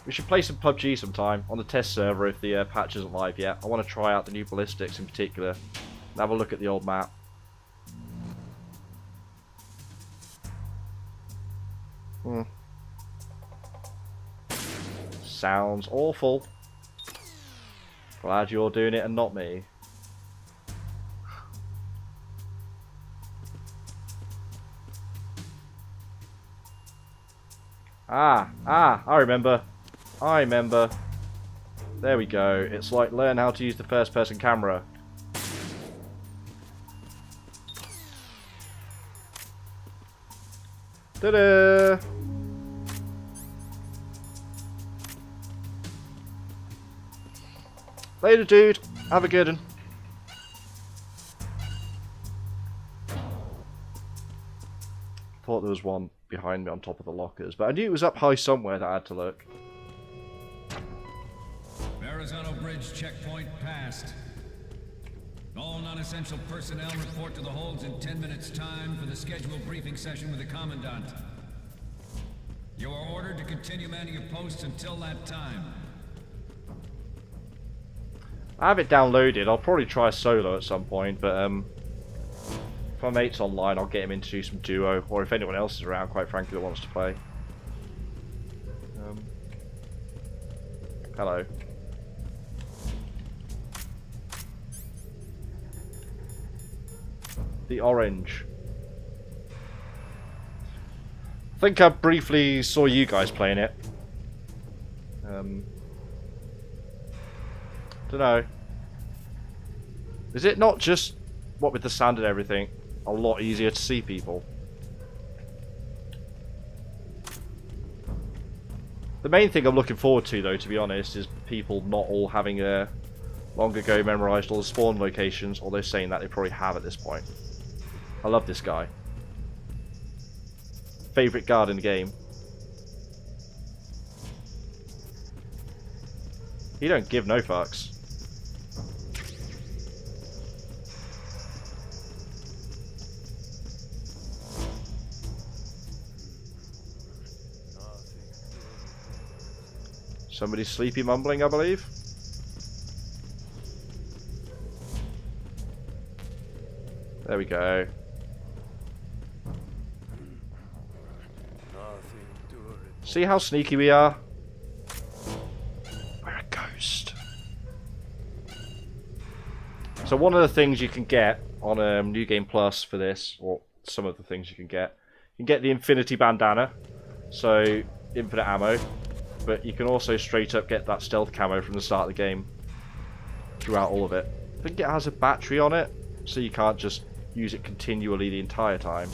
We should play some PUBG sometime on the test server if the patch isn't live yet. I want to try out the new ballistics in particular and have a look at the old map. Sounds awful. Glad you're doing it and not me. I remember. There we go. It's like learn how to use the first person camera. Ta-da! Later, dude. Have a good one. Thought there was one behind me on top of the lockers, but I knew it was up high somewhere that I had to look. Verrazano Bridge checkpoint passed. All non-essential personnel report to the holds in 10 minutes' time for the scheduled briefing session with the Commandant. You are ordered to continue manning your posts until that time. I have it downloaded. I'll probably try solo at some point, but if my mate's online, I'll get him in to do some duo, or if anyone else is around, quite frankly, that wants to play. Hello. The orange. I think I briefly saw you guys playing it. Don't know. Is it not just, what with the sand and everything, a lot easier to see people? The main thing I'm looking forward to, though, to be honest, is people not all having long ago memorized all the spawn locations, although saying that they probably have at this point. I love this guy. Favorite guard in the game. He don't give no fucks. Somebody's sleepy mumbling, I believe. There we go. See how sneaky we are? We're a ghost. So one of the things you can get on New Game Plus for this, or some of the things you can get the Infinity Bandana, so infinite ammo, but you can also straight up get that stealth camo from the start of the game throughout all of it. I think it has a battery on it, so you can't just use it continually the entire time,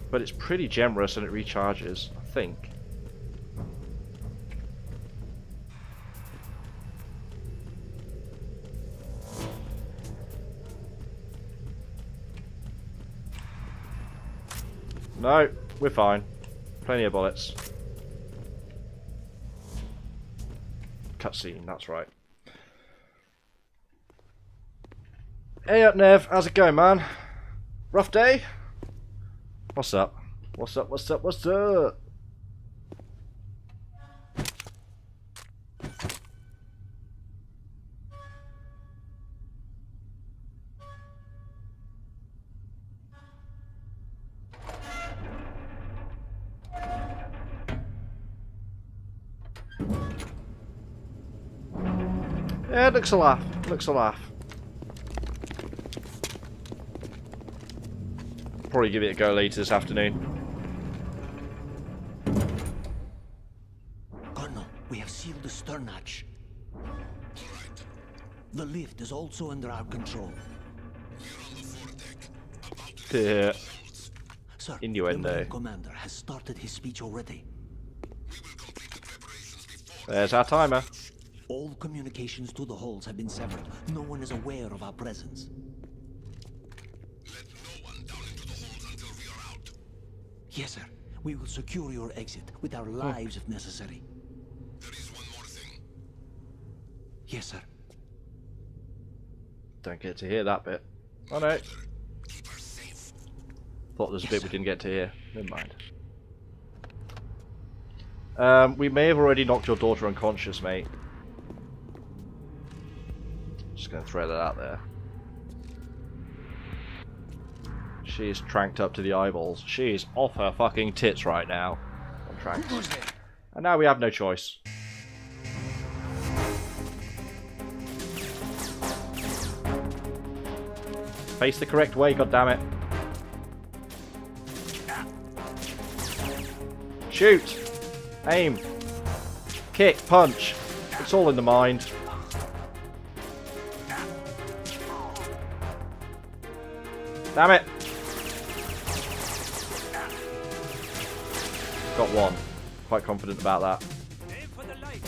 but it's pretty generous and it recharges, I think. No, we're fine. Plenty of bullets. Cutscene, that's right. Hey up, Nev. How's it going, man? Rough day? What's up? What's up? What's up? What's up? Yeah, looks a laugh. Looks a laugh. Probably give it a go later this afternoon. Colonel, we have sealed the stern hatch. The lift is also under our control. Yeah. Sir, Innuendo. the Marine commander has started his speech already. There's our timer. All communications to the hulls have been severed. No one is aware of our presence. Yes, sir. We will secure your exit with our lives if necessary. There is one more thing. Yes, sir. Don't get to hear that bit. Oh no. Keep her safe. Thought there was a bit we didn't get to hear. Never mind. We may have already knocked your daughter unconscious, mate. Just gonna throw that out there. She's tranked up to the eyeballs. She's off her fucking tits right now. On tracks. And now we have no choice. Face the correct way, goddammit. Shoot! Aim! Kick, punch! It's all in the mind. Damn it! Got one. Quite confident about that. Aim for the light.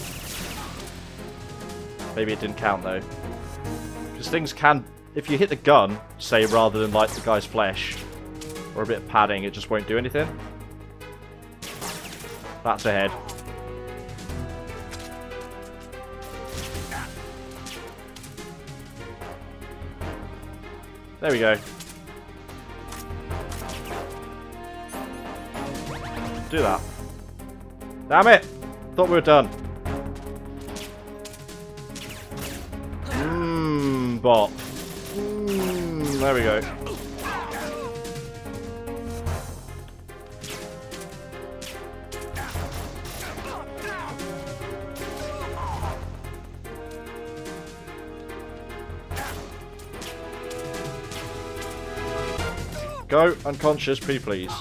Maybe it didn't count though. Because things can... If you hit the gun, say, rather than like the guy's flesh, or a bit of padding, it just won't do anything. That's ahead. There we go. Do that. Damn it! Thought we were done. Bot. There we go. Go unconscious, pretty please.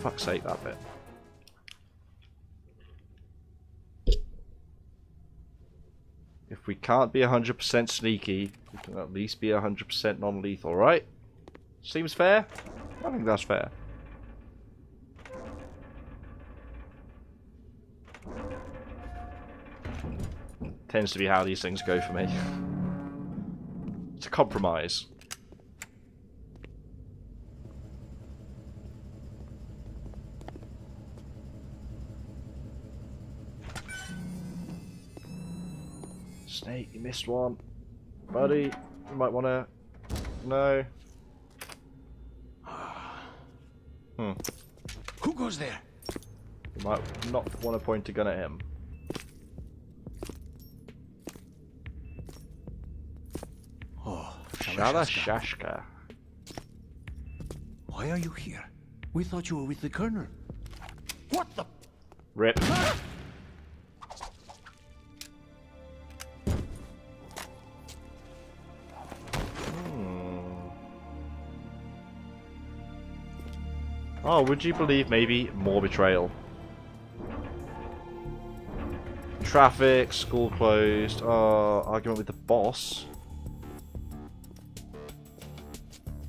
Fuck's sake, that bit. If we can't be 100% sneaky, we can at least be 100% non-lethal, right? Seems fair? I think that's fair. Tends to be how these things go for me. It's a compromise. Snake, you missed one. Buddy, you might want to... No. Who goes there? You might not want to point a gun at him. Oh, Shalashashka. Why are you here? We thought you were with the Colonel. What the? Rip. Oh, would you believe maybe more betrayal? Traffic, school closed, argument with the boss.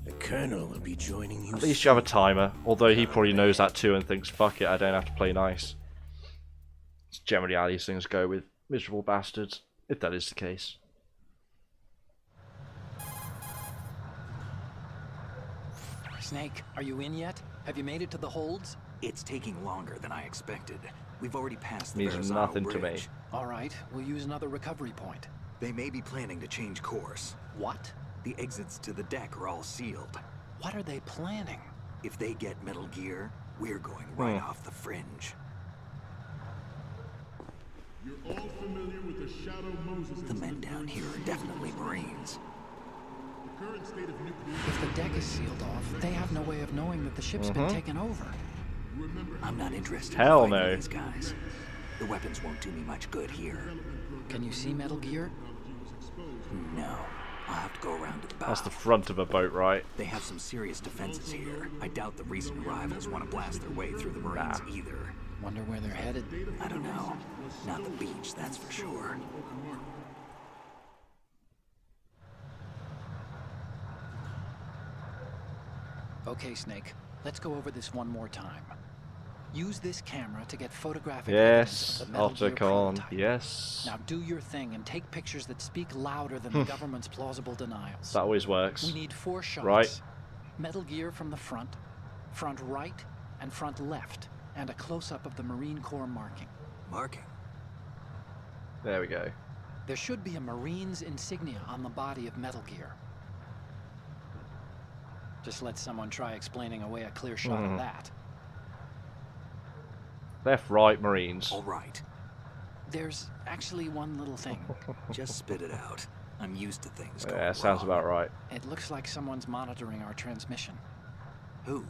The Colonel will be joining you. At least you have a timer, although he probably knows that too and thinks, fuck it, I don't have to play nice. It's generally how these things go with miserable bastards, if that is the case. Snake, are you in yet? Have you made it to the holds? It's taking longer than I expected. We've already passed the Means Verrazano nothing to me. Bridge. All right, we'll use another recovery point. They may be planning to change course. What? The exits to the deck are all sealed. What are they planning? If they get Metal Gear, we're going right off the fringe. You're all familiar with the Shadow Moses The men incident. down here are definitely Marines. The current state of nuclear... If the deck is sealed off, they have no way of knowing that the ship's been taken over. I'm not interested Hell in fighting no. these guys. The weapons won't do me much good here. Can you see Metal Gear? No. I'll have to go around to the bow. That's the front of a boat, right? They have some serious defenses here. I doubt the recent arrivals want to blast their way through the Marines either. Wonder where they're headed. I don't know. Not the beach, that's for sure. Okay, Snake. Let's go over this one more time. Use this camera to get photographic Yes, evidence of the Metal Gear Otacon, prototype. yes. Now do your thing and take pictures that speak louder than the government's plausible denials. That always works. We need 4 shots. Right. Metal Gear from the front, front right and front left, and a close-up of the Marine Corps marking. Marking? There we go. There should be a Marine's insignia on the body of Metal Gear. Just let someone try explaining away a clear shot of that. Left, right, Marines. All right. There's actually one little thing. Just spit it out. I'm used to things going Yeah, sounds wrong. about right. It looks like someone's monitoring our transmission. Who?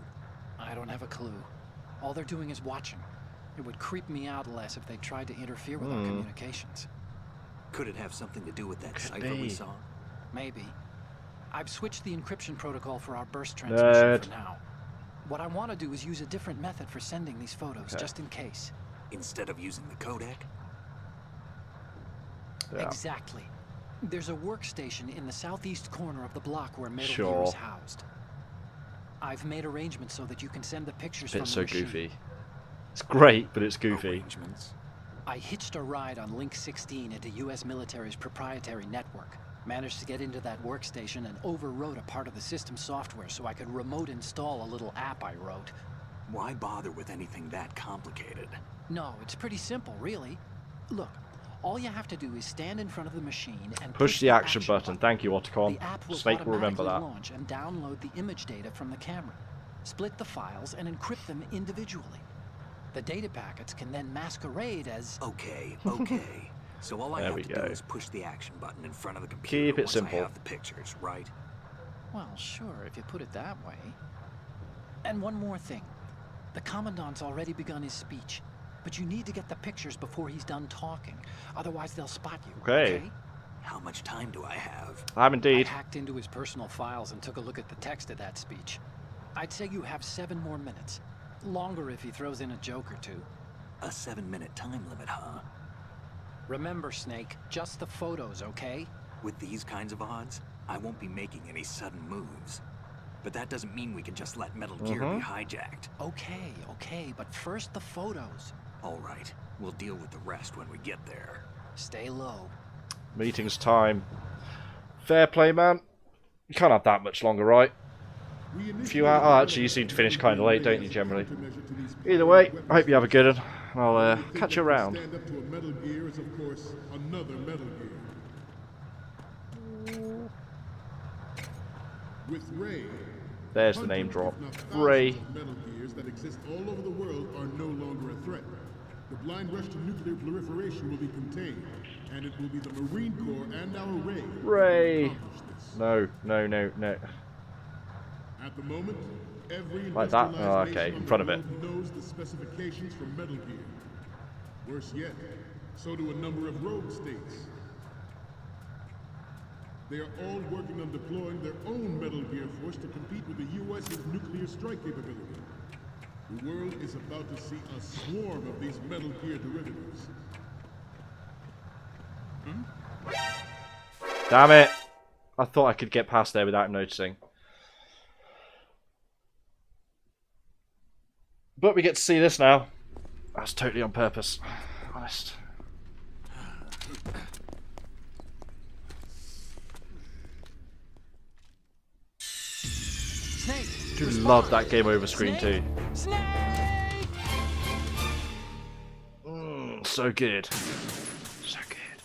I don't have a clue. All they're doing is watching. It would creep me out less if they tried to interfere with our communications. Could it have something to do with that Could cipher we be. saw? Maybe. I've switched the encryption protocol for our burst transmission Nerd. for now. What I want to do is use a different method for sending these photos, just in case. Instead of using the codec? Yeah. Exactly. There's a workstation in the southeast corner of the block where Metal Sure. Gear is housed. I've made arrangements so that you can send the pictures from It's the so machine. goofy. It's great, but it's goofy. Arrangements? I hitched a ride on Link 16 into U.S. military's proprietary network. Managed to get into that workstation and overwrote a part of the system software so I could remote install a little app I wrote. Why bother with anything that complicated? No, it's pretty simple, really. Look, all you have to do is stand in front of the machine and Push the action button. Thank you, Otacon. The app will Snake will remember that. automatically launch and download the image data from the camera, split the files, and encrypt them individually. The data packets can then masquerade as... Okay, okay. So all I There have we to go. do is push the action button in front of the computer Keep it once simple. I have the pictures, right? Well, sure, if you put it that way. And one more thing. The Commandant's already begun his speech, but you need to get the pictures before he's done talking. Otherwise, they'll spot you. Okay. How much time do I have? I have indeed. I hacked into his personal files and took a look at the text of that speech. I'd say you have 7 more minutes. Longer if he throws in a joke or two. A 7-minute time limit, huh? Remember, Snake, just the photos, okay? With these kinds of odds, I won't be making any sudden moves. But that doesn't mean we can just let Metal Gear be hijacked. Okay, okay, but first the photos. All right, we'll deal with the rest when we get there. Stay low. Meeting's time. Fair play, man. You can't have that much longer, right? A few hours. Oh, actually, you seem to finish kind of late, don't you, generally? Either way, I hope you have a good one. I'll catch you around. Stand up to a Metal Gear is, of course, another Metal Gear. With Ray, There's the name drop. hundreds, if not Ray. thousands of Metal Gears that exist all over the world are no longer a threat. The blind rush to nuclear proliferation will be contained, and it will be the Marine Corps and our Ray that will Ray. accomplish this. No, no, no, no. At the moment, every Like that? industrialized Oh, okay, nation in on the front of it. world knows the specifications for Metal Gear. Worse yet, so do a number of rogue states. They are all working on deploying their own Metal Gear force to compete with the U.S.'s nuclear strike capability. The world is about to see a swarm of these Metal Gear derivatives. Damn it! I thought I could get past there without noticing. But we get to see this now. That's totally on purpose. Honest. Snake! I do love that game over screen too. Snake! So good. So good.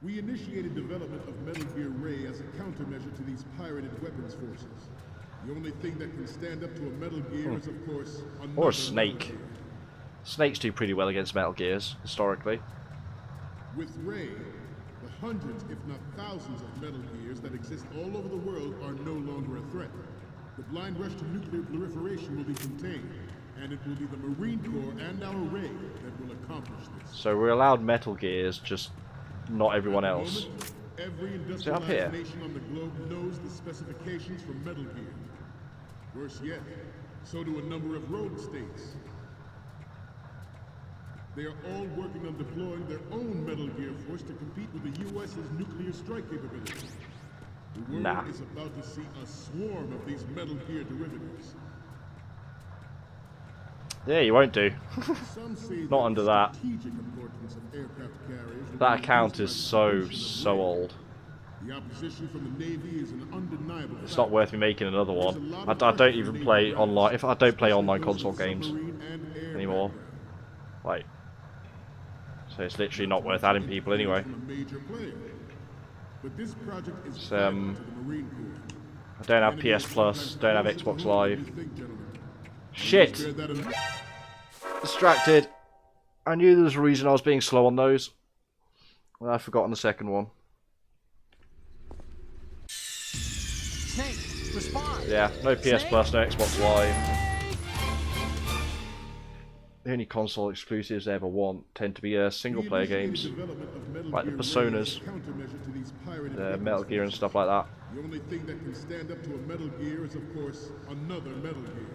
We initiated development of Metal Gear Ray as a countermeasure to these pirated weapons forces. The only thing that can stand up to a Metal Gear is, of course, another Or a Snake. Metal Gear. Snakes do pretty well against Metal Gears, historically. With Ray, the hundreds, if not thousands, of Metal Gears that exist all over the world are no longer a threat. The blind rush to nuclear proliferation will be contained, and it will be the Marine Corps and our Ray that will accomplish this. So we're allowed Metal Gears, just not everyone At the else. moment, every Is it up here? industrialized nation on the globe knows the specifications for Metal Gear. Worse yet, so do a number of rogue states. They are all working on deploying their own Metal Gear force to compete with the U.S.'s nuclear strike capability. The world Nah. is about to see a swarm of these Metal Gear derivatives. Yeah, you won't do. Some say Not under that. strategic importance of aircraft carriers will That be account increased is by the so, creation of so Ray. old. The opposition from the Navy is an undeniable It's fact. not worth me making another one. I don't even play online. If I don't play online console games anymore, like, so it's literally not worth adding people anyway. But this project is It's, vital to the Marine Corps. I don't have PS Plus, don't have Xbox Live. Shit! Distracted. I knew there was a reason I was being slow on those. Well, I've forgotten the second one. Snake, respond! Yeah, no PS Plus, no Xbox Live. The only console exclusives I ever want tend to be single player games, like the Personas, the Metal Gear and stuff like that. The only thing that can stand up to a Metal Gear is, of course, another Metal Gear.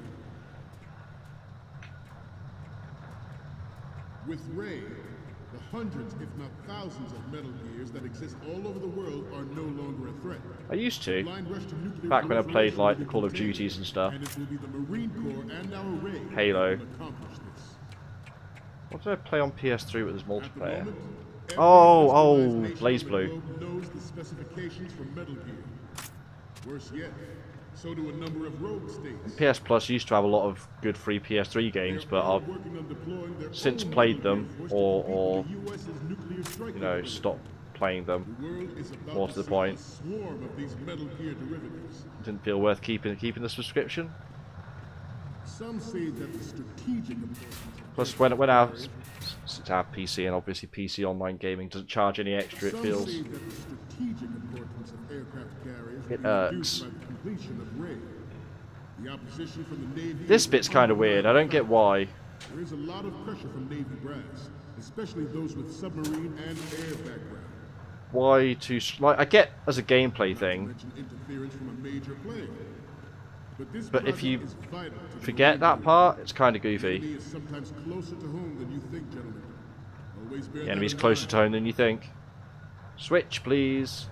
With Ray, the hundreds, if not thousands, of Metal Gears that exist all over the world are no longer a threat. I used to, Blind rush to nuclear back when I played proliferation like will the be Call of contained, Duties and stuff. and it will be the Marine Corps and our Ray Halo. who will accomplish this. What did I play on PS3 with this At the multiplayer? moment, every Oh, industrialized nation Blaze on the Blue. globe knows the specifications for Metal Gear. Worse yet, so do a number of rogue states. PS Plus used to have a lot of good free PS3 games, but I've since played them or you know, stopped playing them. More to the point. Didn't feel worth keeping the subscription. Some say that the strategic importance Plus, when our PC and obviously PC online gaming doesn't charge any extra, it feels say that the strategic importance of aircraft carriers It will be irks. reduced by the completion of Ray. The opposition from the Navy. This is bit's kind of weird. I don't get why. There is a lot of pressure from Navy brass, especially those with submarine and air background. Why to like? I get as a gameplay thing, Mention interference from a major player. But but if you is vital to the forget Marine that Corps. part, it's kind of The goofy. enemy is sometimes closer to home than you think, gentlemen. Always bear The that enemy's in closer mind. to home than you think. Switch, please.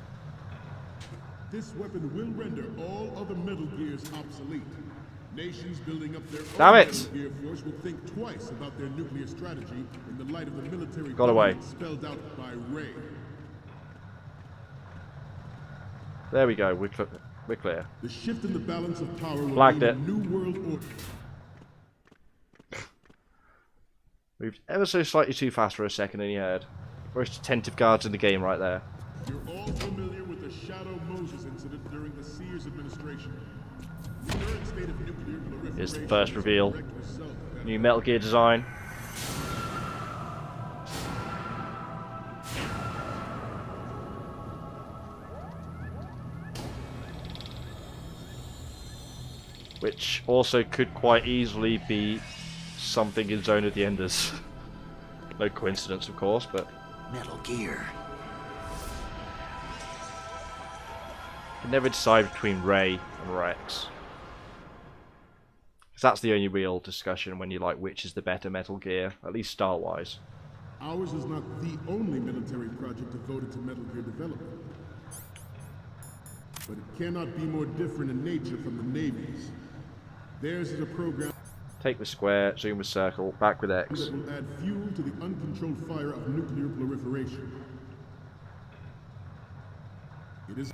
This weapon will render all other Metal Gears obsolete. Nations building up their Damn own it. Metal Gear force will think twice about their nuclear strategy in the light of the military Got away. dominance spelled out by Ray. There we go. We're clear. The shift in the balance of power will Flagged mean it. a new world order. Moved ever so slightly too fast for a second, and you heard. Most attentive guards in the game right there. You're all familiar with the Shadow Moses incident during the Sears administration. The current state of nuclear proliferation Here's the first is a reveal. direct result of that. New Metal Gear design. Which also could quite easily be something in Zone of the Enders. No coincidence, of course, but Metal Gear. you can never decide between Ray and Rex. Because that's the only real discussion when you like which is the better Metal Gear, at least style-wise. Ours is not the only military project devoted to Metal Gear development. But it cannot be more different in nature from the Navy's. Theirs is a program Take with square, zoom with circle, back with X. that will add fuel to the uncontrolled fire of nuclear proliferation. It is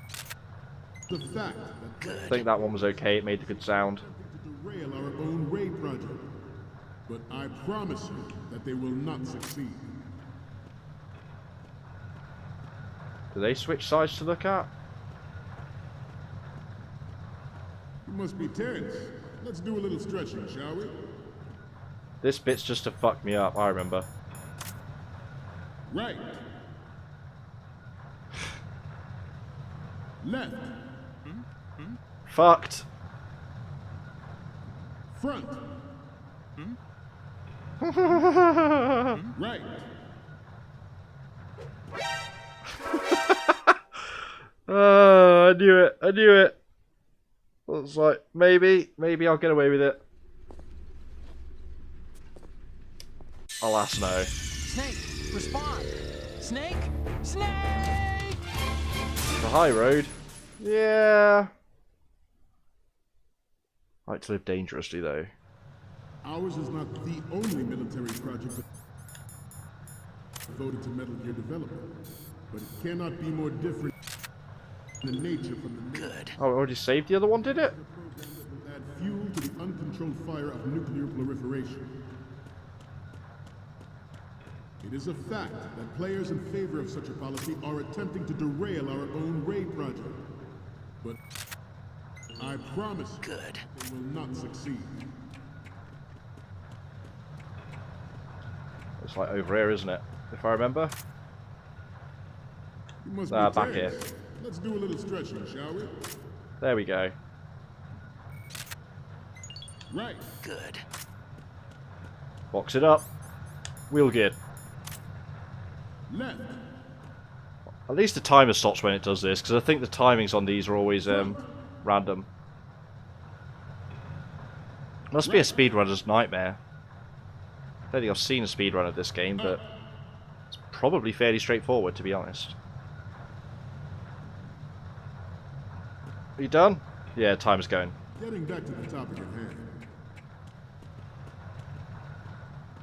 the fact that I think that one was okay, it made a good sound. to derail our own Ray project. But I promise you that they will not succeed. Do they switch sides to look at? You must be tense. Let's do a little stretching, shall we? This bit's just to fuck me up, I remember. Right. Left. Fucked. Front. Right. I knew it, I knew it. I was like, maybe I'll get away with it. Alas, no. Snake, respond! Snake! Snake! The high road? Yeah. I like to live dangerously, though. Ours is not the only military project devoted to Metal Gear development, but it cannot be more different. the nature from the Good. Oh, it already saved the other one, did it? program that will add fuel to the uncontrolled fire of nuclear proliferation. It is a fact that players in favor of such a policy are attempting to derail our own Ray project. But I promise you, Good. they will not succeed. It's like over here, isn't it? If I remember. You must Ah, be back tired. here. Let's do a little stretching, shall we? There we go. Right. Good. Box it up. Wheel gear. Left. At least the timer stops when it does this, because I think the timings on these are always random. Must be a speedrunner's nightmare. I don't think I've seen a speedrun of this game, but it's probably fairly straightforward, to be honest. Are you done? Yeah, time's going. Getting back to the topic at hand.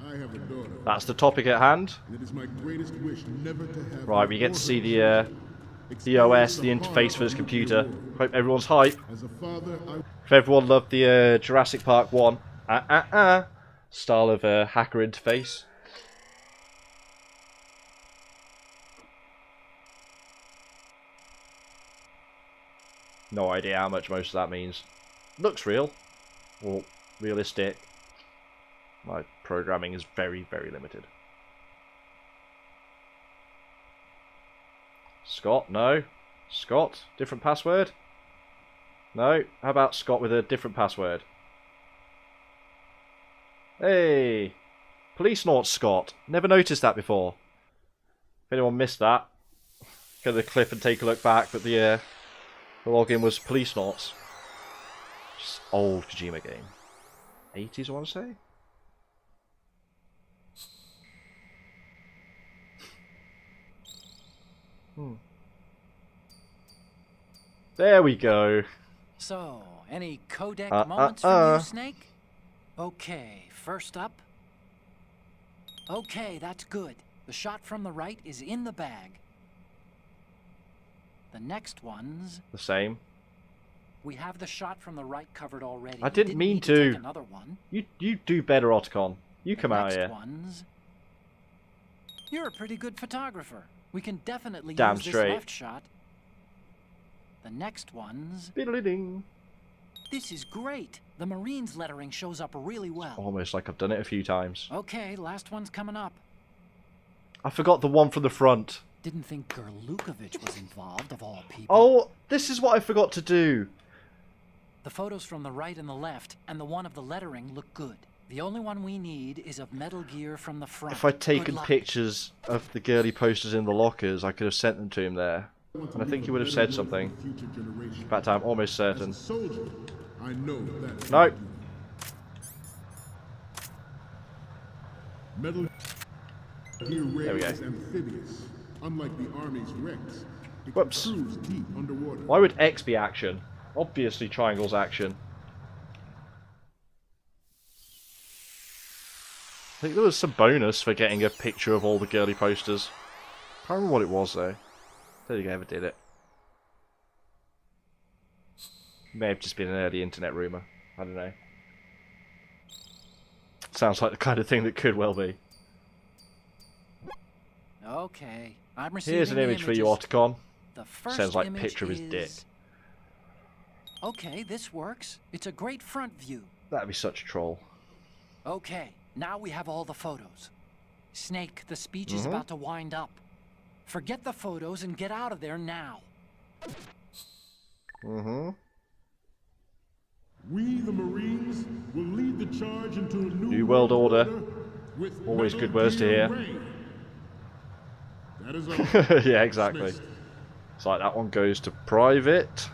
I have a daughter. That's the topic at hand. And it is my greatest wish never to have Right, her we get or to see her the OS, the experience interface for horror this of computer. nuclear war. Hope everyone's hype. As a father, I If everyone loved the Jurassic Park 1 style of hacker interface. No idea how much most of that means. Looks real. Or realistic. My programming is very, very limited. Scott, no. Scott, different password? No. How about Scott with a different password? Hey! Police Naught Scott. Never noticed that before. If anyone missed that, go to the clip and take a look back, but the login was Police Naughts. Just old Kojima game. 80s, I want to say? There we go. So, any codec moments from you, Snake? Okay, first up. Okay, that's good. The shot from the right is in the bag. The next one's... The same. We have the shot from the right covered already. I didn't mean need to. take another one. You do better, Otacon. You come The out next here. one's... You're a pretty good photographer. We can definitely Damn use straight. this left shot. The next one's... Diddly-ding. This is great. The Marines lettering shows up really well. Almost like I've done it a few times. Okay, last one's coming up. I forgot the one from the front. Didn't think Gerlukovich was involved, of all people. Oh, this is what I forgot to do. The photos from the right and the left, and the one of the lettering look good. The only one we need is of Metal Gear from the front. If I'd taken Good luck. pictures of the girly posters in the lockers, I could have sent them to him there. And I think he would have said something. In fact, I'm almost certain. As a soldier, I know that. No. Metal Gear Ray There we go. is amphibious. Unlike the Army's Rex, it Whoops. cruise deep underwater. Why would X be action? Obviously triangle's action. I think there was some bonus for getting a picture of all the girly posters. Can't remember what it was though. Don't think I ever did it. May have just been an early internet rumour. I don't know. Sounds like the kind of thing that could well be. Okay, I'm receiving Here's an the image for you, images. Otacon. The first Sounds like image picture of his dick. is- Okay, this works. It's a great front view. That'd be such a troll. Okay, now we have all the photos. Snake, the speech is about to wind up. Forget the photos and get out of there now. We, the Marines, will lead the charge into a New World Order. with Always Metal good words to Gear hear. Ray. That is all. Yeah, exactly. Dismissed. It's like that one goes to private.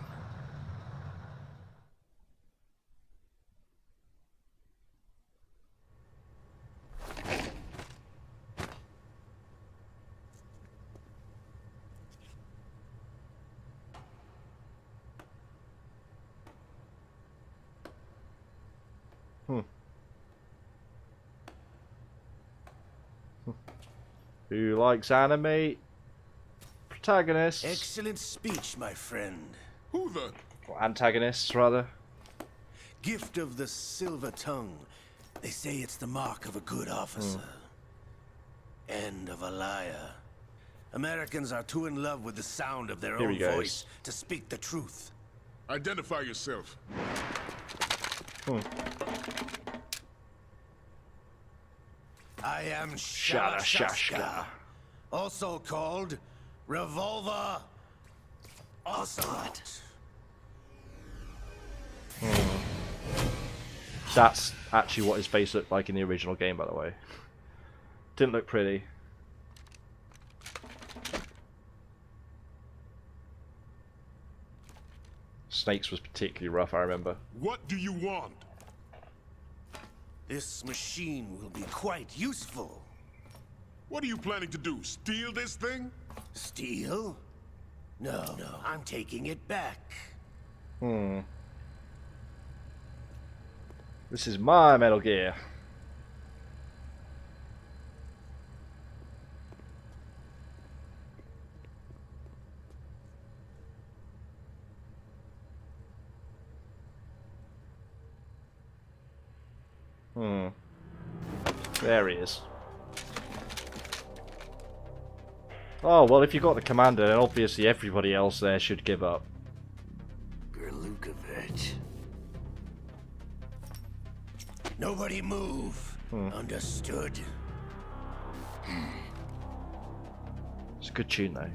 Who likes anime? protagonists. Excellent speech, my friend. Who the? Or antagonists, rather. Gift of the silver tongue. They say it's the mark of a good officer. End of a liar. Americans are too in love with the sound of their Here own he goes. voice to speak the truth. Identify yourself. I am Shada Shada Shashka. also called Revolver Ocelot. That's actually what his face looked like in the original game, by the way. Didn't look pretty. Snakes was particularly rough, I remember. What do you want? This machine will be quite useful. What are you planning to do? Steal this thing? Steal? No, I'm taking it back. This is my Metal Gear. There he is. Oh, well, if you got the commander, then obviously everybody else there should give up. Gerlukovich. Nobody move. Understood? It's a good tune, though.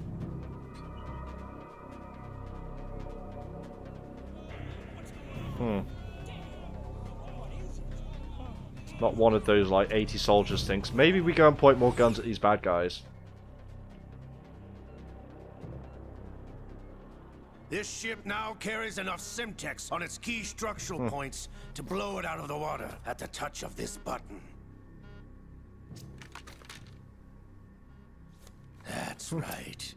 Not one of those, like, 80 soldiers thinks, maybe we go and point more guns at these bad guys. This ship now carries enough Simtex on its key structural points to blow it out of the water at the touch of this button. That's right.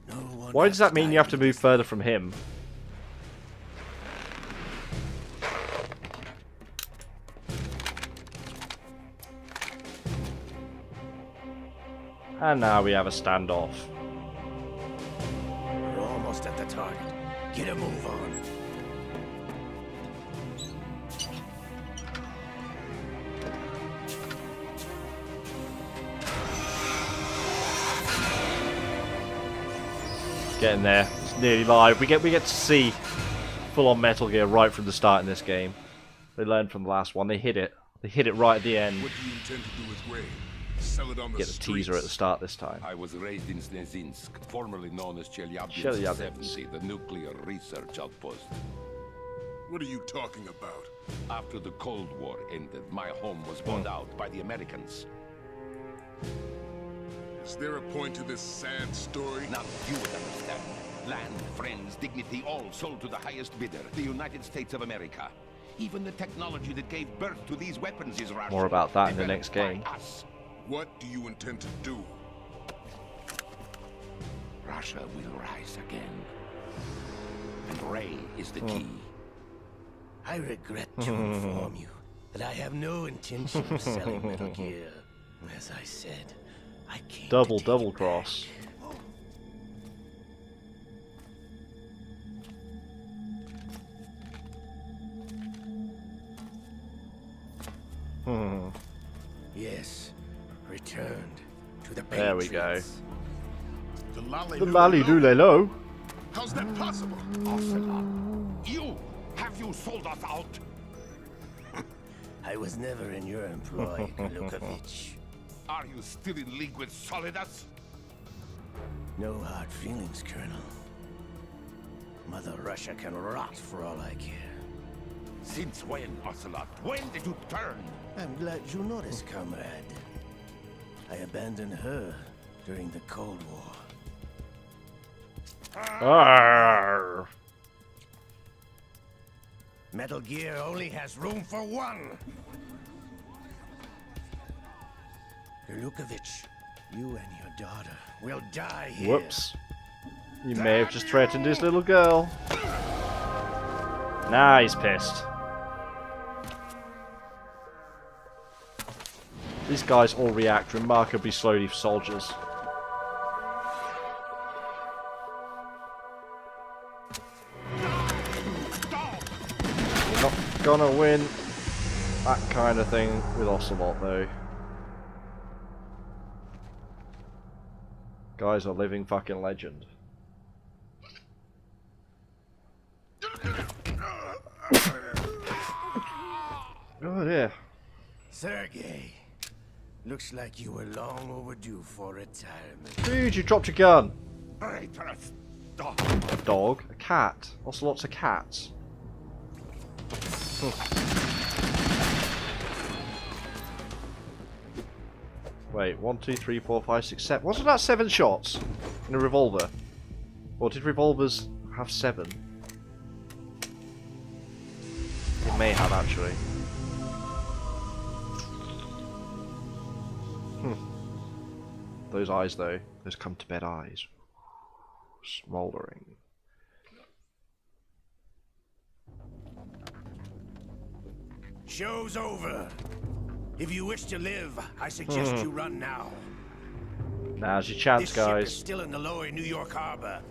No one Why does has that mean you have to died. move further from him? And now we have a standoff. We're almost at the target. Get a move on. Getting there. It's nearly live. We get to see full-on Metal Gear right from the start in this game. They learned from the last one. They hit it. They hit it right at the end. What do you intend to do with Ray? Sell it on the Get the streets? teaser at the start this time. I was raised in Snezinsk, formerly known as Chelyabinsk Chelyabinsk. 70, the nuclear research outpost. What are you talking about? After the Cold War ended, my home was bought out by the Americans. Is there a point to this sad story? Now you would understand. Land, friends, dignity, all sold to the highest bidder, the United States of America. Even the technology that gave birth to these weapons is Russian. More about that in the developed next game. by us. What do you intend to do? Russia will rise again. And Ray is the key. I regret to inform you that I have no intention of selling Metal Gear. As I said, I came to take Double it cross. back. Yes, returned to the There we go. Patriots. The Lally The Lally Lulelo. How's that possible? Ocelot, have you sold us out? I was never in your employ, Lukovich. Are you still in league with Solidus? No hard feelings, Colonel. Mother Russia can rot for all I care. Since when, Ocelot? When did you turn? I'm glad you noticed, comrade. I abandoned her during the Cold War. Arrgh. Metal Gear only has room for one. Gerlukovich, you and your daughter will die here. Whoops. You may have just threatened his little girl. Nah, he's pissed. These guys all react remarkably slowly for soldiers. gonna win that kind of thing with Ocelot, though. Guy's a living fucking legend. Oh dear. Sergei, looks like you were long overdue for retirement. Dude, you dropped your gun. Traitorous dog. A dog? A cat? Ocelot's a cat. Wait, 1, 2, 3, 4, 5, 6, 7. Wasn't that 7 shots in a revolver? Or did revolvers have 7? It may have actually. Those eyes though, those come to bed eyes. Smouldering. Show's over. If you wish to live, I suggest you run now. Now's your chance, This ship is guys. still in the lower New York harbor.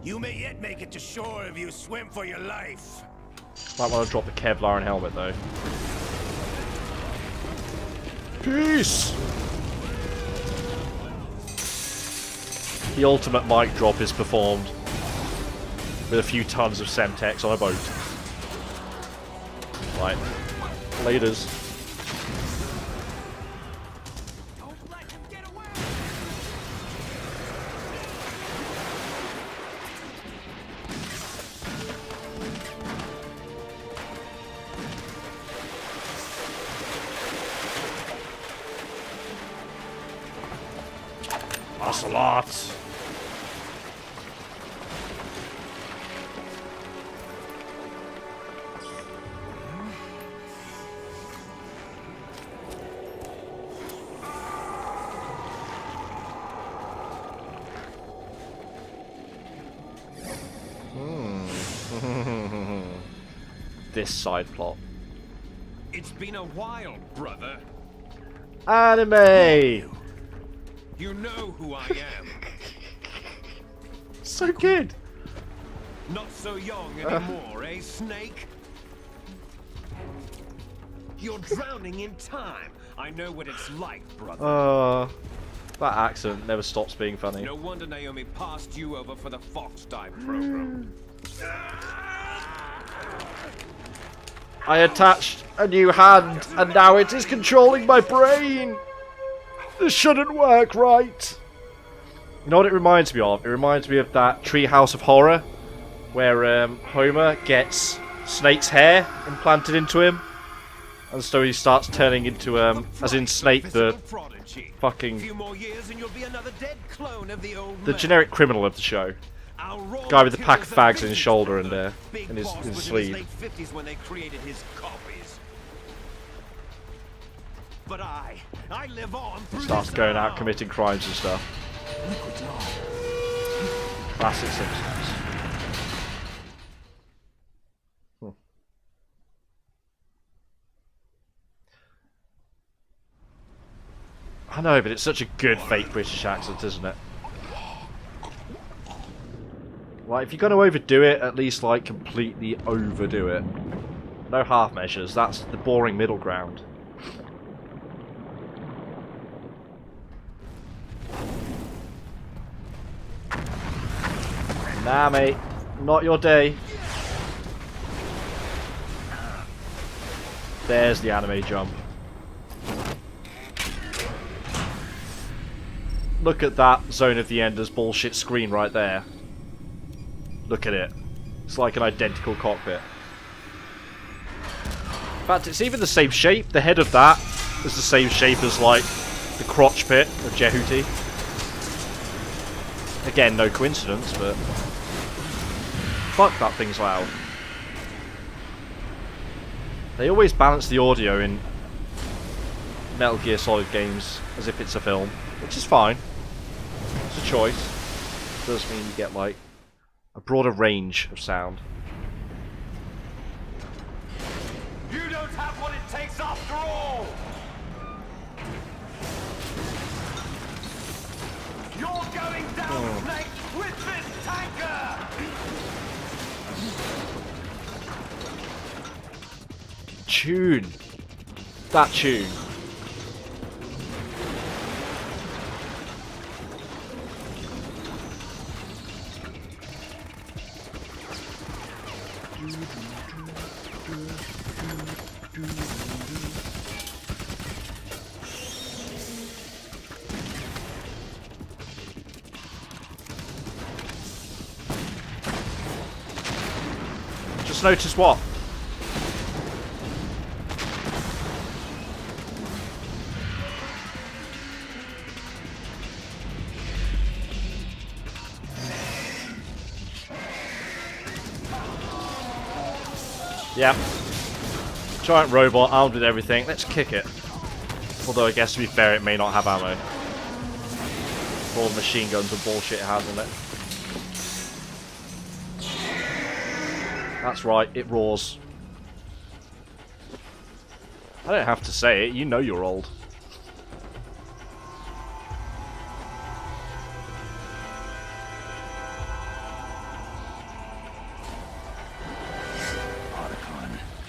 You may yet make it to shore if you swim for your life. Might want to drop the Kevlar and helmet though. Peace! The ultimate mic drop is performed with a few tons of Semtex on a boat. Right. Laters. Ocelot! This side plot. It's been a while, brother. Anime! You know who I am. So good! Not so young anymore, eh, Snake? You're drowning in time. I know what it's like, brother. That accent never stops being funny. No wonder Naomi passed you over for the Fox Dive program. I attached a new hand, and now it is controlling my brain! This shouldn't work right! You know what it reminds me of? It reminds me of that Treehouse of Horror, where Homer gets Snake's hair implanted into him, and so he starts turning into, as in Snake, the fucking... the generic criminal of the show. Guy with the pack of fags in his shoulder and in his sleeve. When they created his copies. But I live on through Starts going out committing crimes and stuff. Classic Simpsons. I know, but it's such a good fake British accent, isn't it? Like, if you're going to overdo it, at least, like, completely overdo it. No half measures, that's the boring middle ground. Nah, mate. Not your day. There's the anime jump. Look at that Zone of the Enders bullshit screen right there. Look at it. It's like an identical cockpit. In fact, it's even the same shape. The head of that is the same shape as, like, the crotch pit of Jehuti. Again, no coincidence, but... fuck, that thing's loud. They always balance the audio in Metal Gear Solid games as if it's a film, which is fine. It's a choice. It does mean you get, like, a broader range of sound. You don't have what it takes after all! You're going down, Snake, with this tanker! tune. That tune. Just notice what? Yep. Giant robot, armed with everything. Let's kick it. Although I guess to be fair, it may not have ammo. All the machine guns and bullshit it has in it. That's right, it roars. I don't have to say it, you know you're old.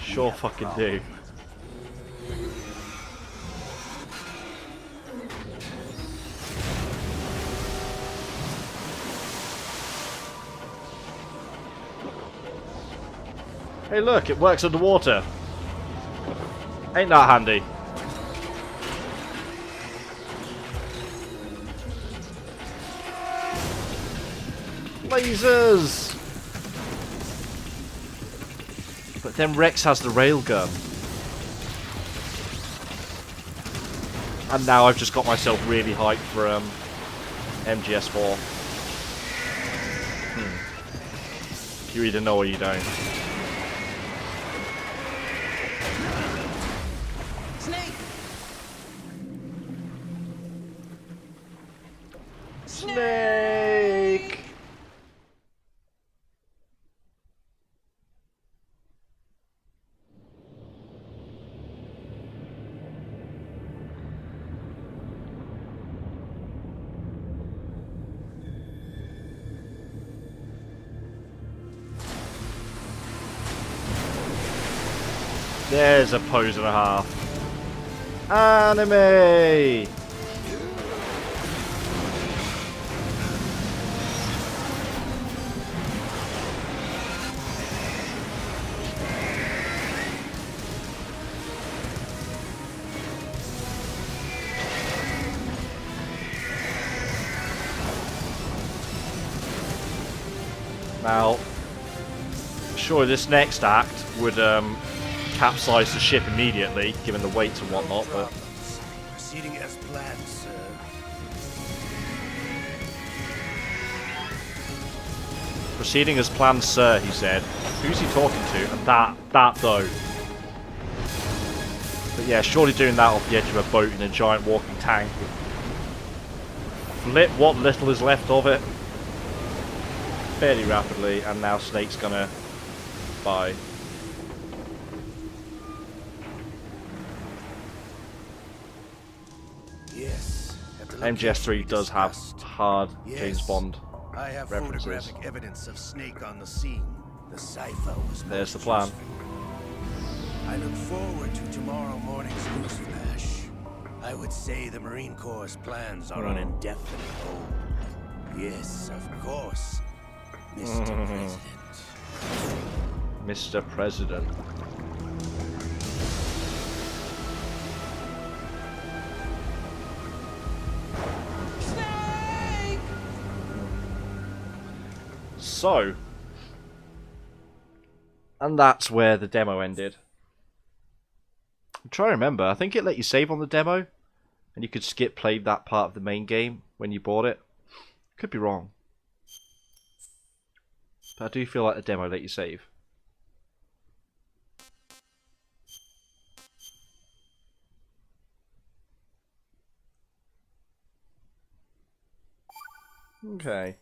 Sure fucking do. Hey look, it works underwater. Ain't that handy? Lasers! But then Rex has the railgun. And now I've just got myself really hyped for MGS4. You either know or you don't. Snake! Snake! There's a pose and a half. Anime! Now, sure, this next act would capsize the ship immediately, given the weight and whatnot, but... Proceeding as planned, sir. Proceeding as planned, sir, he said. Who's he talking to? And that though. But yeah, surely doing that off the edge of a boat in a giant walking tank would flip what little is left of it fairly rapidly, and now Snake's gonna buy. Yes. MGS3 does have hard James Bond I have references. photographic evidence of Snake on the scene. The cipher was There's the most plan. useful. I look forward to tomorrow morning's news flash. I would say the Marine Corps' plans are on indefinite hold. Yes, of course, Mr. President. Mr. President. Snake! So, and that's where the demo ended. I'm trying to remember, I think it let you save on the demo, and you could skip play that part of the main game when you bought it. Could be wrong. But I do feel like the demo let you save. Okay.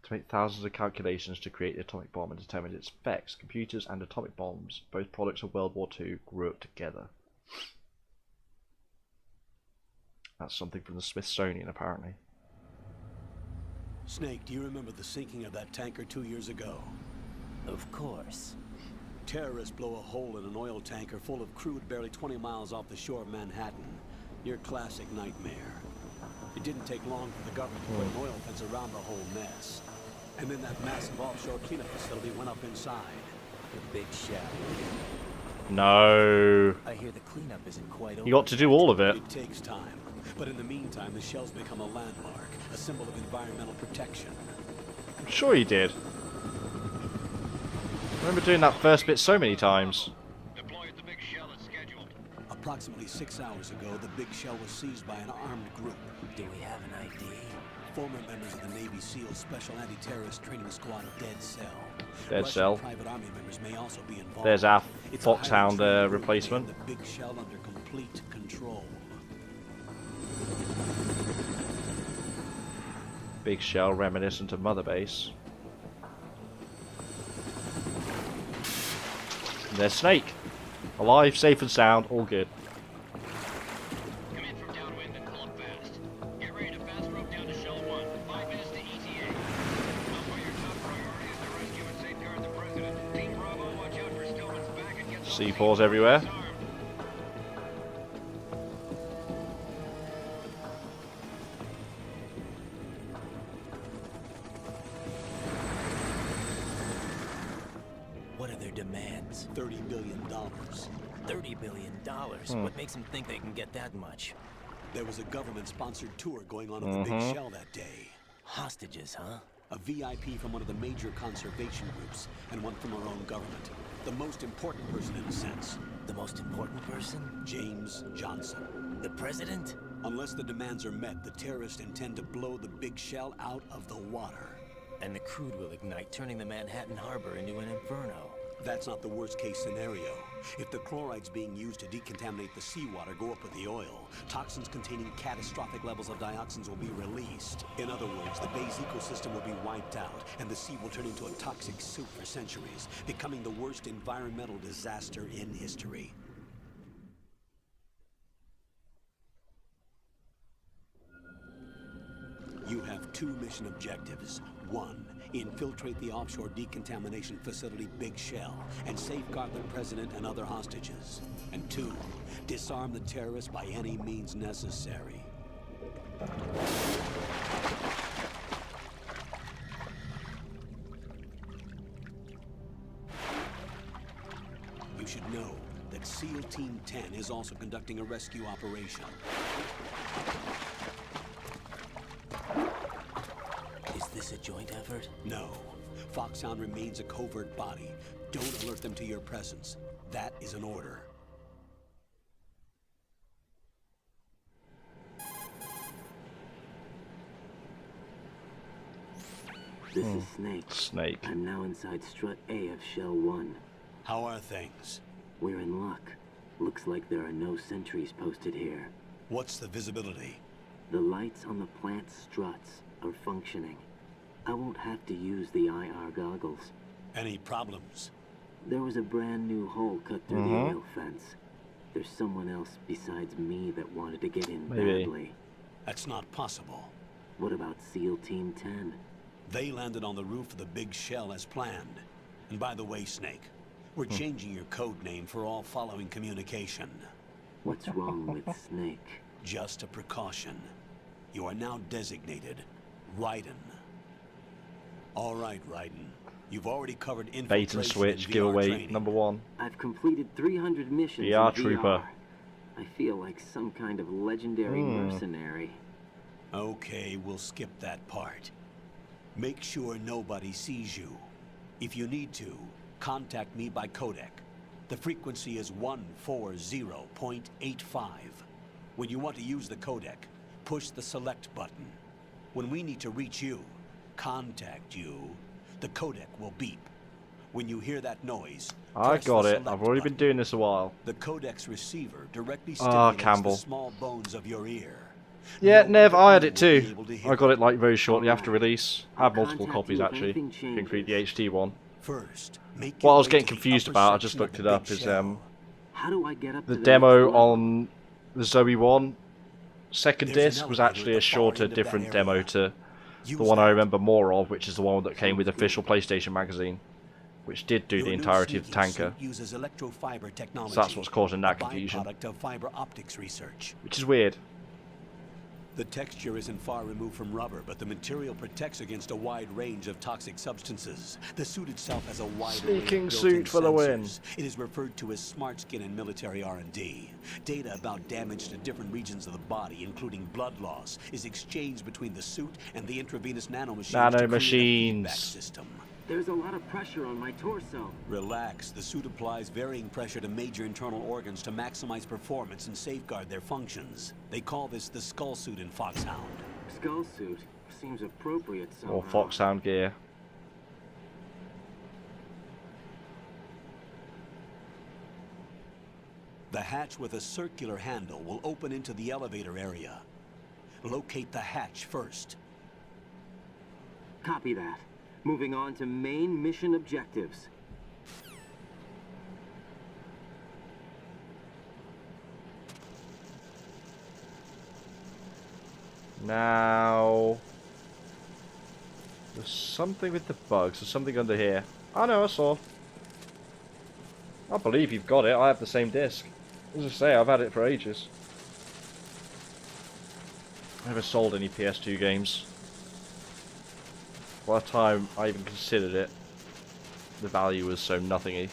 To make thousands of calculations to create the atomic bomb and determine its effects, computers and atomic bombs, both products of World War II, grew up together. That's something from the Smithsonian, apparently. Snake, do you remember the sinking of that tanker 2 years ago? Of course. Terrorists blow a hole in an oil tanker full of crude barely 20 miles off the shore of Manhattan. Your classic nightmare. It didn't take long for the government to put an oil fence around the whole mess. And then that massive offshore cleanup facility went up inside. The big shell. No. I hear the cleanup isn't quite over. You got to do all of it. It takes time. But in the meantime, the shell's become a landmark, a symbol of environmental protection. I'm sure you did. I remember doing that first bit so many times. Deployed the big shell as scheduled. Approximately 6 hours ago, the big shell was seized by an armed group. Do we have an ID? Former members of the Navy SEAL Special Anti-Terrorist Training Squad Dead Cell. Dead Russian Cell. Private Army members may also be involved. There's our It's a highly Foxhound trained group replacement. with the big shell under complete control. Big shell reminiscent of Mother Base. And there's Snake. Alive, safe and sound, all good. Come in from downwind and pull up fast. Get ready to fast rope down to Shell 1. 5 minutes to ETA. Now for your top priority is to rescue and safeguard the president. Team Bravo, watch out for Stillman's back and get those C4s everywhere. disarmed. What are their demands? $30 billion. $30 billion? What makes them think they can get that much? There was a government-sponsored tour going on of the big shell that day. Hostages, huh? A VIP from one of the major conservation groups, and one from our own government. The most important person in a sense. The most important person? James Johnson. The president? Unless the demands are met, the terrorists intend to blow the big shell out of the water. And the crude will ignite, turning the Manhattan Harbor into an inferno. That's not the worst-case scenario. If the chlorides being used to decontaminate the seawater go up with the oil, toxins containing catastrophic levels of dioxins will be released. In other words, the bay's ecosystem will be wiped out, and the sea will turn into a toxic soup for centuries, becoming the worst environmental disaster in history. You have 2 mission objectives. 1, infiltrate the offshore decontamination facility Big Shell and safeguard the president and other hostages. And 2, disarm the terrorists by any means necessary. You should know that SEAL Team 10 is also conducting a rescue operation. Is this a joint effort? No. Foxhound remains a covert body. Don't alert them to your presence. That is an order. This is Snake. Snake. I'm now inside Strut A of Shell 1. How are things? We're in luck. Looks like there are no sentries posted here. What's the visibility? The lights on the plant struts are functioning. I won't have to use the IR goggles. Any problems? There was a brand new hole cut through the oil fence. There's someone else besides me that wanted to get in badly. That's not possible. What about SEAL Team 10? They landed on the roof of the Big Shell as planned. And by the way, Snake, we're changing your code name for all following communication. What's wrong with Snake? Just a precaution. You are now designated Raiden. All right, Raiden. You've already covered infiltration Bait and switch, VR giveaway training. number 1. I've completed 300 missions VR in Trooper. VR. I feel like some kind of legendary mercenary. Okay, we'll skip that part. Make sure nobody sees you. If you need to, contact me by codec. The frequency is 140.85. When you want to use the codec, push the select button. When we need to reach you, contact you, the codec will beep. When you hear that noise, I press got the it. select I've already been button. doing this a while. The codec's receiver directly stimulates Campbell. the small bones of your ear. Yeah, No Nev, I had one it will be too. able to hear I got you. it like very shortly after Alright. release. I have multiple I'll contact copies you if actually, anything including the changes. HD one. First, make What I your was way getting to the confused upper about, I just section of looked the it up, big is shell. How do I get up the to the demo next level? on the Zoe 1 second There's an disc was elevator actually at a the far shorter, end of that different area. demo to the one I remember more of, which is the one that came with official PlayStation magazine, which did do the entirety of the tanker. Uses electrofiber technology, So that's what's causing that a confusion. byproduct of fiber optics research. Which is weird. The texture isn't far removed from rubber, but the material protects against a wide range of toxic substances. The suit itself has a wide array of Sneaking built-in suit for the win. sensors. It is referred to as smart skin in military R&D. Data about damage to different regions of the body, including blood loss, is exchanged between the suit and the intravenous nanomachines. Nanomachines. System. There's a lot of pressure on my torso. Relax. The suit applies varying pressure to major internal organs to maximize performance and safeguard their functions. They call this the skull suit in Foxhound. Skull suit seems appropriate somehow. Or Foxhound gear. The hatch with a circular handle will open into the elevator area. Locate the hatch first. Copy that. Moving on to main mission objectives. Now... There's something with the bugs. There's something under here. Oh no, I saw. I believe you've got it. I have the same disc. As I say, I've had it for ages. I never sold any PS2 games. By the time I even considered it, the value was so nothingy.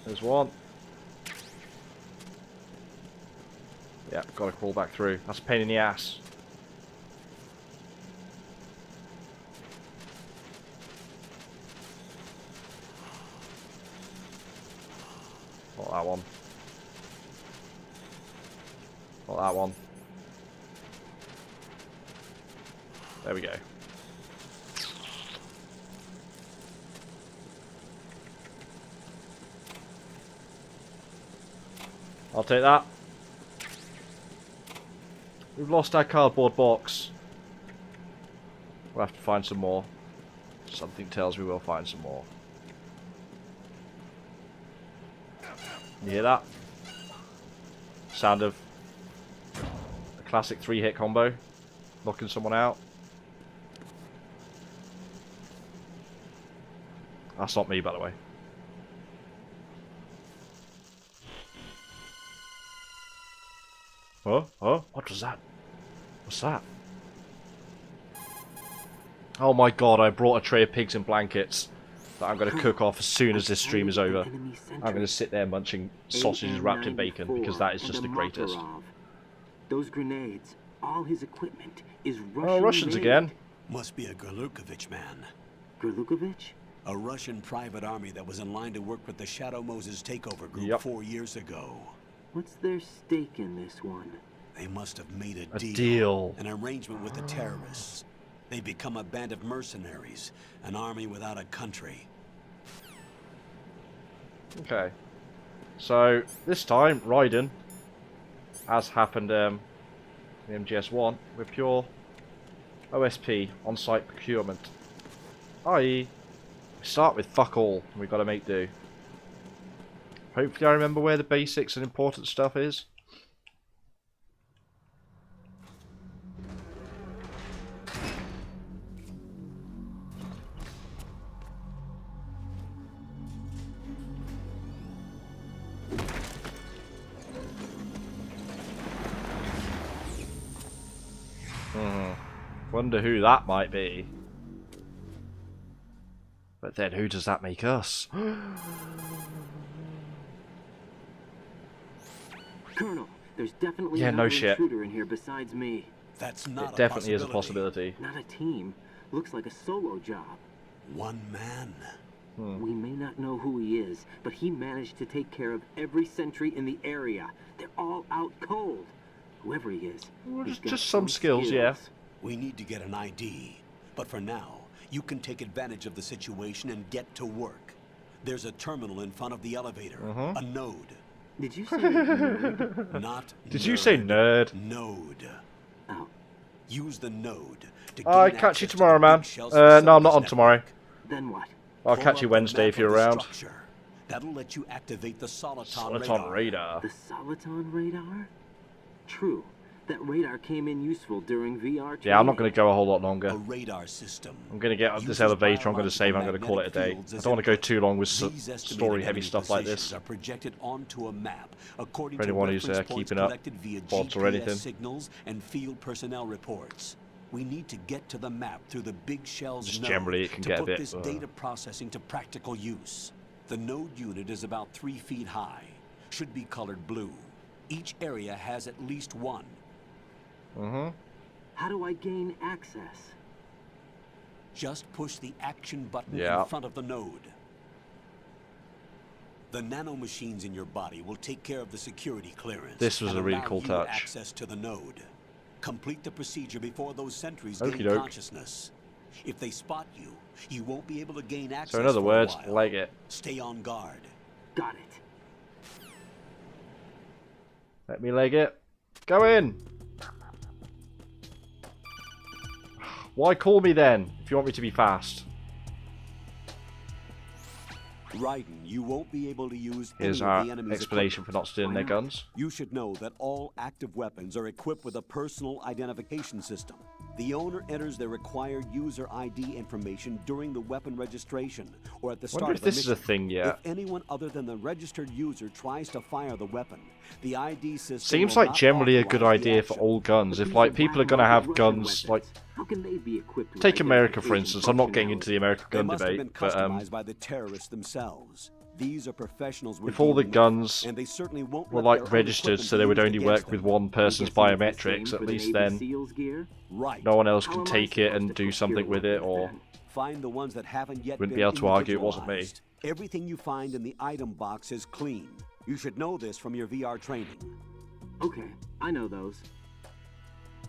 There's one. Yeah, gotta crawl back through. That's a pain in the ass. Not that one. Not that one. There we go. I'll take that. We've lost our cardboard box. We'll have to find some more. Something tells me we'll find some more. You hear that? Sound of a classic 3-hit combo. Knocking someone out. That's not me, by the way. Oh, oh, what was that? What's that? Oh my god, I brought a tray of pigs in blankets that I'm going to cook off as soon as this stream is over. I'm going to sit there munching sausages wrapped in bacon because that is just the greatest. Those grenades, all his equipment is Russian. Oh, Russians again. Must be a Gerlukovich man. Gerlukovich? A Russian private army that was in line to work with the Shadow Moses takeover group 4 years ago. What's their stake in this one? They must have made a deal. An arrangement with the terrorists. They become a band of mercenaries, an army without a country. Okay. So, this time, Raiden, as happened in MGS1, with pure OSP, on-site procurement. I.e., we start with fuck all, and we've got to make do. Hopefully I remember where the basics and important stuff is. Wonder who that might be. But then who does that make us? Colonel, there's definitely no shit. intruder in here besides me. That's not it definitely is a possibility. Not a team. Looks like a solo job. One man. We may not know who he is, but he managed to take care of every sentry in the area. They're all out cold. Whoever he is, he's got just some skills, yeah. We need to get an ID. But for now, you can take advantage of the situation and get to work. There's a terminal in front of the elevator. A node. Did you say nerd? Not Did nerd. you say nerd? Node. Oh. Use the node to I'll gain catch you access tomorrow, to the man. Big Shell's No, I'm not on facilities tomorrow. network. Then what? I'll Pull catch you up the Wednesday map if you're of the around. structure. That'll let you activate the Soliton Soliton radar. The Soliton radar? True. That radar came in useful during VR training. Yeah, I'm not going to go a whole lot longer. A radar system. I'm going to get up this elevator. I'm going to save. I'm going to call it a day. I don't want to go too long with story-heavy stuff like this. Are projected onto a map according For anyone to who's reference points keeping up, collected via bots or GPS anything. signals and field personnel reports. We need to get to the map through the Big Shell's Just node generally, it can to get a put bit, this data processing to practical use. The node unit is about 3 feet high. Should be colored blue. Each area has at least one. How do I gain access? Just push the action button Yeah. in front of the node. The nanomachines in your body will take care of the security clearance. This was and a really allow cool you touch. Access to the node. Complete the procedure before those sentries Okey gain doke. consciousness. If they spot you, you won't be able to gain access. So in other for a words, while. leg it. Stay on guard. Got it. Let me leg it. Go in. Why call me then, if you want me to be fast? Raiden, you won't be able to use Here's any our of the enemy's explanation for not stealing their equipment. guns. You should know that all active weapons are equipped with a personal identification system. The owner enters their required user ID information during the weapon registration or at the start Wonder if of the this is a mission. thing yet. If anyone other than the registered user tries to fire the weapon, the ID system Seems will like not generally a good authorize the idea for action. all guns. But If these like are people are going to black have market guns, weapons. like How can they be equipped with take America for identification instance. I'm not getting into the American They gun must have been debate, but customized by the terrorists themselves. These are professionals we're if all the dealing with, guns and they certainly won't were let like their own registered equipment so they be would used only against work with them. one person's I'm guessing it's the biometrics, same at for the least Navy then SEALs gear? Right. no one else How can am I take it and supposed to do something procure with it, weapons or then? Find the ones that haven't yet wouldn't been be able to argue it wasn't me. individualized. Everything you find in the item box is clean. You should know this from your VR training. Okay, I know those.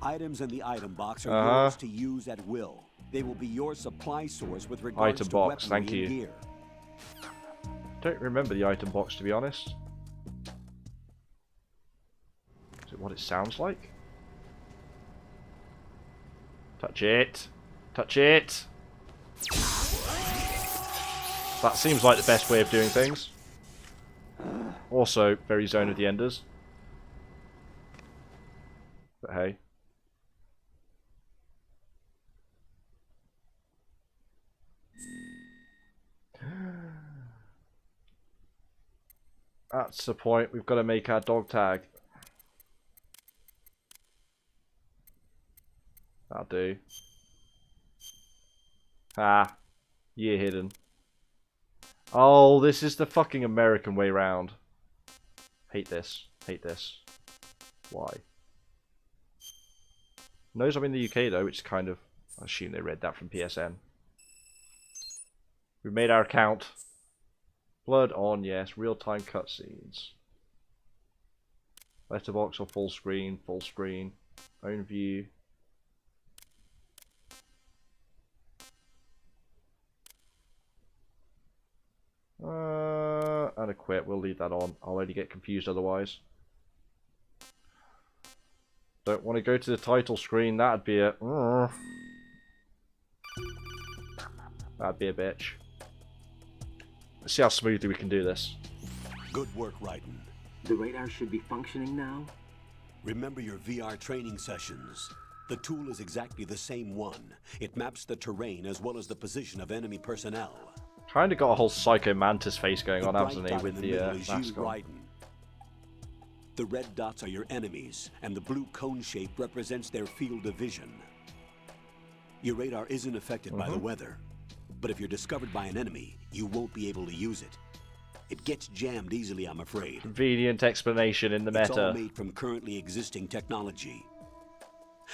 Items in the item box are Uh-huh. yours to use at will. They will be your supply source with regards Item to box, weaponry thank you. and gear. Don't remember the item box, to be honest. Is it what it sounds like? Touch it. Touch it. That seems like the best way of doing things. Also, very Zone of the Enders. But hey. That's the point. We've got to make our dog tag. That'll do. Ah. Year hidden. Oh, this is the fucking American way round. Hate this. Hate this. Why? Knows I'm in the UK though, which is kind of... I assume they read that from PSN. We made our account. Blood on, yes. Real-time cutscenes. Letterbox or full screen. Full screen. Own view. And a quit. We'll leave that on. I'll only get confused otherwise. Don't want to go to the title screen. That'd be a... That'd be a bitch. Let's see how smoothly we can do this. Good work, Raiden. The radar should be functioning now? Remember your VR training sessions. The tool is exactly the same one. It maps the terrain as well as the position of enemy personnel. Kinda got a whole Psycho Mantis face going on, bright hasn't he, dot with in the middle is you, mask on. Raiden. The red dots are your enemies, and the blue cone shape represents their field of vision. Your radar isn't affected by the weather, but if you're discovered by an enemy, you won't be able to use it. It gets jammed easily, I'm afraid. Convenient explanation in the It's all meta. made from currently existing technology.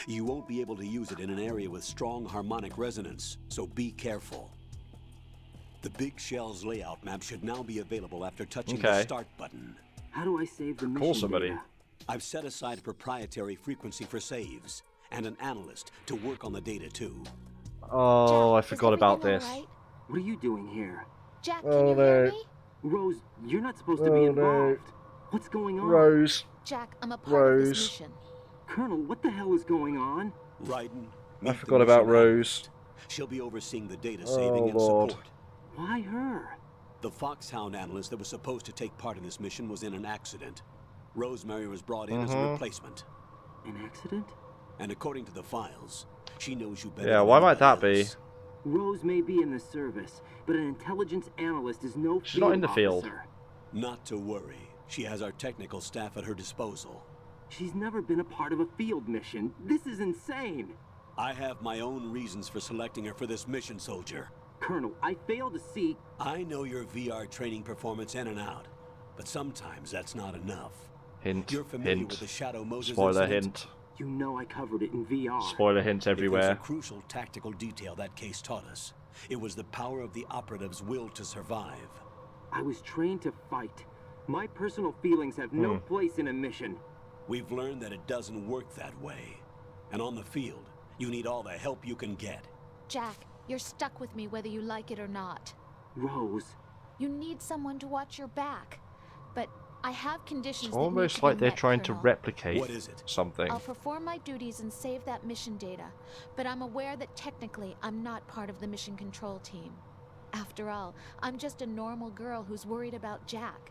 You won't be able to use it in an area with strong harmonic resonance, so be careful. The Big Shell's layout map should now be available after touching the Okay. start button. How do I save the mission Call somebody. data? I've set aside a proprietary frequency for saves, and an analyst to work on the data too. Oh, I Jack, is forgot about everything this. all right? What are you doing here? Jack, can Oh, you hear no. me? Rose, you're not supposed to be Oh, no. involved. What's going on? Rose. Jack, I'm a part of Rose. this mission. Colonel, what the hell is going on? Raiden, I meet the forgot about mission Rose. analyst. She'll be overseeing the data saving Oh, and Lord. support. Why her? The Foxhound analyst that was supposed to take part in this mission was in an accident. Rosemary was brought in as a replacement. An accident? And according to the files, she knows you better Yeah, than why might that anybody be? else. Rose may be in the service, but an intelligence analyst is no She's not in the field. officer. Not to worry. She has our technical staff at her disposal. She's never been a part of a field mission. This is insane. I have my own reasons for selecting her for this mission, soldier. Colonel, I fail to see... I know your VR training performance in and out, but sometimes that's not enough. Hint, You're familiar hint. with the Shadow Moses Spoiler incident? hint. You know I covered it in VR. Spoiler hints If there's everywhere. a crucial tactical detail that case taught us, it was the power of the operative's will to survive. I was trained to fight. My personal feelings have no place in a mission. We've learned that it doesn't work that way. And on the field, you need all the help you can get. Jack, you're stuck with me whether you like it or not. Rose. You need someone to watch your back. But I have conditions It's that need almost to be like they're met, trying to Colonel. replicate What is it? something. I'll perform my duties and save that mission data, but I'm aware that technically I'm not part of the mission control team. After all, I'm just a normal girl who's worried about Jack.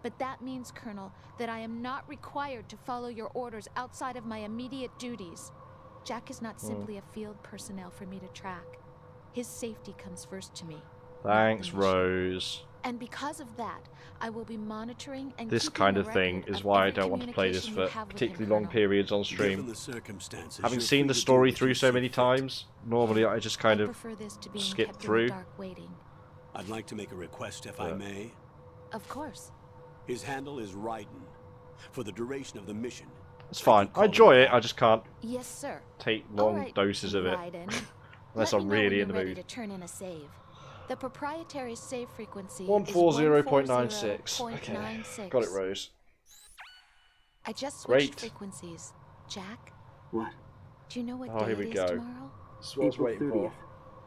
But that means, Colonel, that I am not required to follow your orders outside of my immediate duties. Jack is not simply a field personnel for me to track. His safety comes first to me. Thanks, Rose. And because of that, I will be monitoring and This keeping kind a of thing record is of why I every don't want to play this communication for you have with him, particularly long Colonel. periods on Given stream. the circumstances, Having you're seen free the to do story what through you so see many fit. times, normally I just kind I of prefer this to being skip kept through. in the dark waiting. I'd like to make a request, if I may. Of course. His handle is Raiden. For the duration of the mission, It's fine. I enjoy it, I just can't Yes, sir. take All long right, doses of it. Raiden. Unless Let I'm me know when really you're in the ready mood. to turn in a save. The proprietary save frequency is 140.96. Okay, 140.96. got it, Rose. I just switched Great. frequencies. Jack, What? do you know what Oh, day here we it is go. tomorrow? This is what I was April waiting 30th.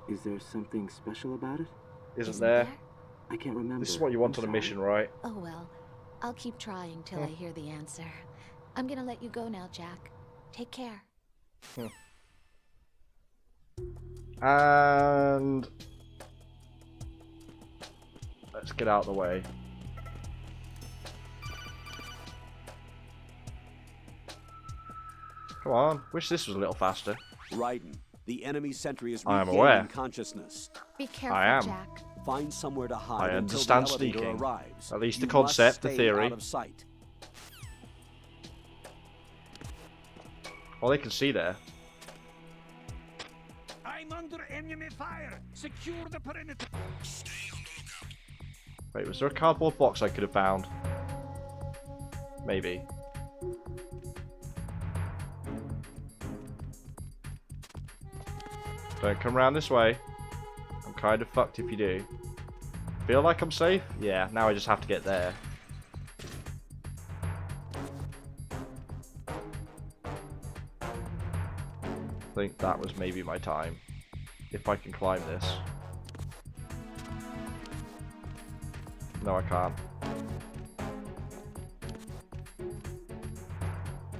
for. Is there something special about it? Isn't there? I can't remember. This is what you want I'm on a sorry. mission, right? Oh well, I'll keep trying till I hear the answer. I'm gonna let you go now, Jack. Take care. And let's get out of the way. Come on, wish this was a little faster. Raiden, the enemy sentry is I am regaining aware. consciousness. Be careful, I am. Jack. Find somewhere to hide I until understand the elevator sneaking. arrives. At least the You concept, must the stay theory. Out of sight. Oh, they can see there. I'm under enemy fire. Secure the perimeter. Wait, was there a cardboard box I could have found? Maybe. Don't come around this way. I'm kind of fucked if you do. Feel like I'm safe? Yeah, now I just have to get there. I think that was maybe my time. If I can climb this. No, I can't.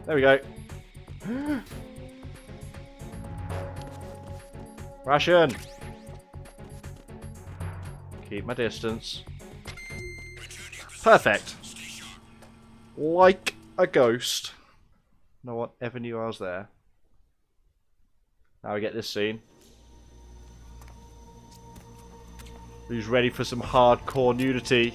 There we go. Ration! Keep my distance. Perfect! Like a ghost. No one ever knew I was there. Now we get this scene. Who's ready for some hardcore nudity?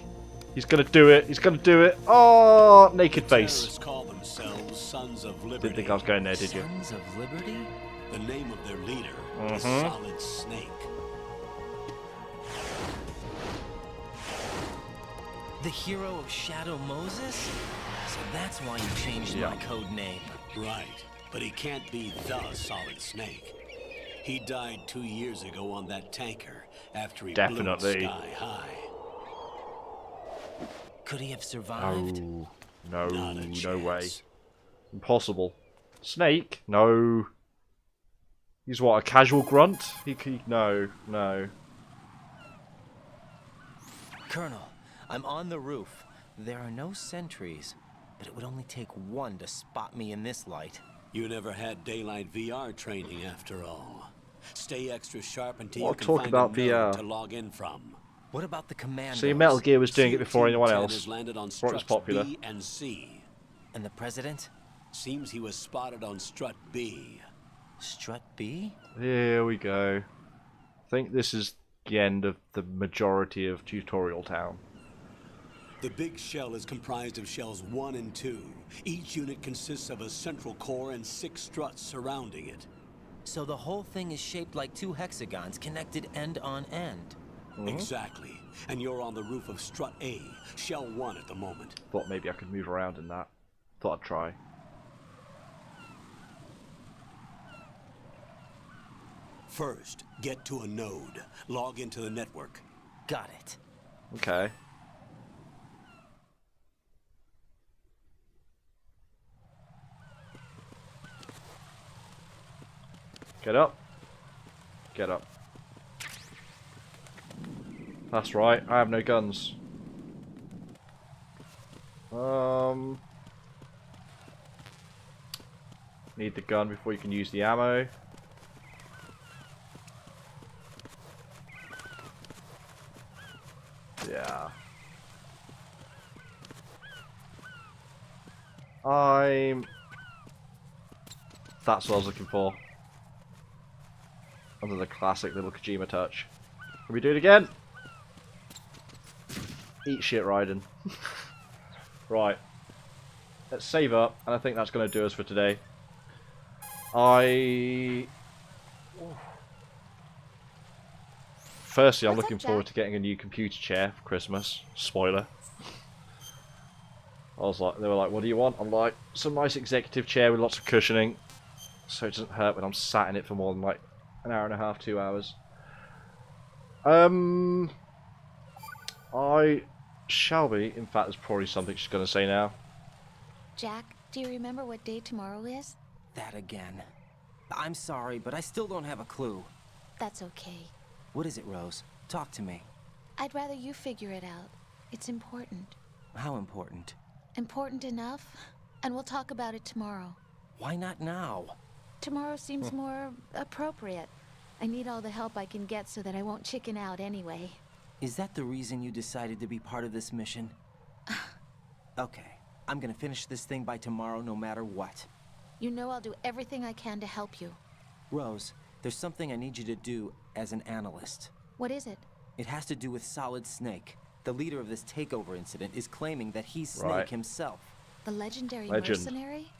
He's gonna do it. He's gonna do it. Oh, naked face. Terrorists call themselves Sons of Liberty. Didn't think I was going there, did you? Sons of Liberty? The name of their leader is Mhm. Solid Snake. The hero of Shadow Moses? So that's why you changed my code name. Right, but he can't be the Solid Snake. He died 2 years ago on that tanker after he blew Definitely. it sky high. Could he have survived? Oh, no, Not a no way. chance. Impossible. Snake? No. He's what, a casual grunt? No, no. Colonel, I'm on the roof. There are no sentries, but it would only take one to spot me in this light. You never had daylight VR training after all. Stay extra sharp until What you can talk find about a node VR? to log in from. What about the commandos? See, Metal Gear was doing it before anyone Team 10 else. has landed on Before it was struts popular. B and C. And the president? Seems he was spotted on Strut B. Strut B? Here we go. I think this is the end of the majority of Tutorial Town. The big shell is comprised of shells 1 and 2. Each unit consists of a central core and 6 struts surrounding it. So the whole thing is shaped like 2 hexagons connected end on end. Exactly. And you're on the roof of Strut A, Shell 1 at the moment. Thought maybe I could move around in that. Thought I'd try. First, get to a node. Log into the network. Got it. Okay. Get up. Get up. That's right, I have no guns. Need the gun before you can use the ammo. Yeah. That's what I was looking for. Under the classic little Kojima touch. Can we do it again? Eat shit, Raiden. Right. Let's save up, and I think that's going to do us for today. Firstly, I'm looking forward to getting a new computer chair for Christmas. Spoiler. They were like, what do you want? I'm like, some nice executive chair with lots of cushioning, so it doesn't hurt when I'm sat in it for more than like an hour and a half, 2 hours. I shall be. In fact, there's probably something she's going to say now. Jack, do you remember what day tomorrow is? That again. I'm sorry, but I still don't have a clue. That's okay. What is it, Rose? Talk to me. I'd rather you figure it out. It's important. How important? Important enough, and we'll talk about it tomorrow. Why not now? Tomorrow seems more appropriate. I need all the help I can get so that I won't chicken out anyway. Is that the reason you decided to be part of this mission? Okay, I'm gonna finish this thing by tomorrow no matter what. You know I'll do everything I can to help you. Rose, there's something I need you to do as an analyst. What is it? It has to do with Solid Snake. The leader of this takeover incident is claiming that he's Snake himself. The legendary mercenary?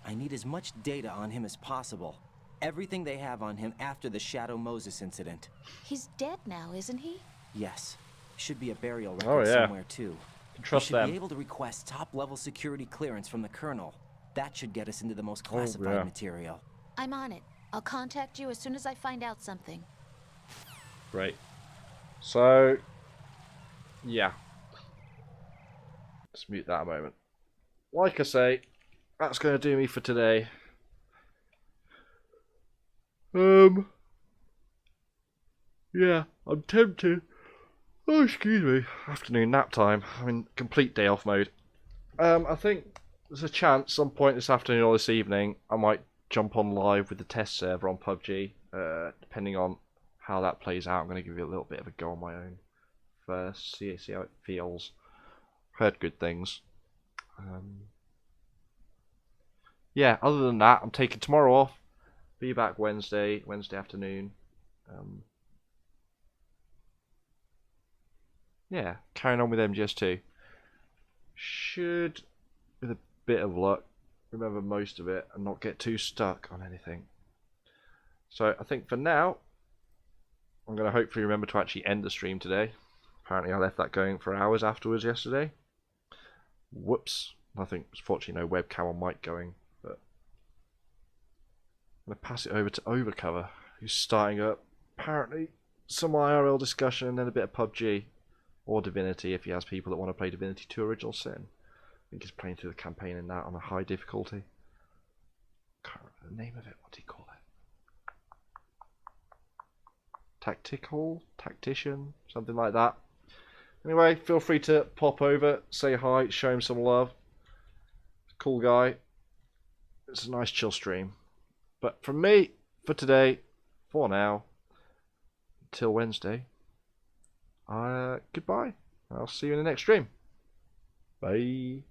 I need as much data on him as possible. Everything they have on him after the Shadow Moses incident. He's dead now, isn't he? Yes. Should be a burial record somewhere too. Trust them. We should be able to request top-level security clearance from the Colonel. That should get us into the most classified material. I'm on it. I'll contact you as soon as I find out something. Great. So, yeah. Let's mute that a moment. Like I say, that's going to do me for today. Yeah, I'm tempted. Oh, excuse me. Afternoon nap time. I'm in complete day off mode. I think there's a chance some point this afternoon or this evening I might jump on live with the test server on PUBG. Depending on how that plays out, I'm going to give you a little bit of a go on my own first. See how it feels. Heard good things. Yeah, other than that, I'm taking tomorrow off. Be back Wednesday afternoon. Yeah, carrying on with MGS2. Should, with a bit of luck, remember most of it and not get too stuck on anything. So I think for now, I'm going to hopefully remember to actually end the stream today. Apparently I left that going for hours afterwards yesterday. Whoops. Nothing, fortunately no webcam or mic going. But I'm going to pass it over to Overcover, who's starting up apparently some IRL discussion and then a bit of PUBG. Or Divinity if he has people that want to play Divinity 2 Original Sin. I think he's playing through the campaign in that on a high difficulty. Can't remember the name of it. What do you call it? Tactician? Something like that. Anyway, feel free to pop over, say hi, show him some love. Cool guy. It's a nice chill stream. But from me, for today, for now, until Wednesday, goodbye. I'll see you in the next stream. Bye.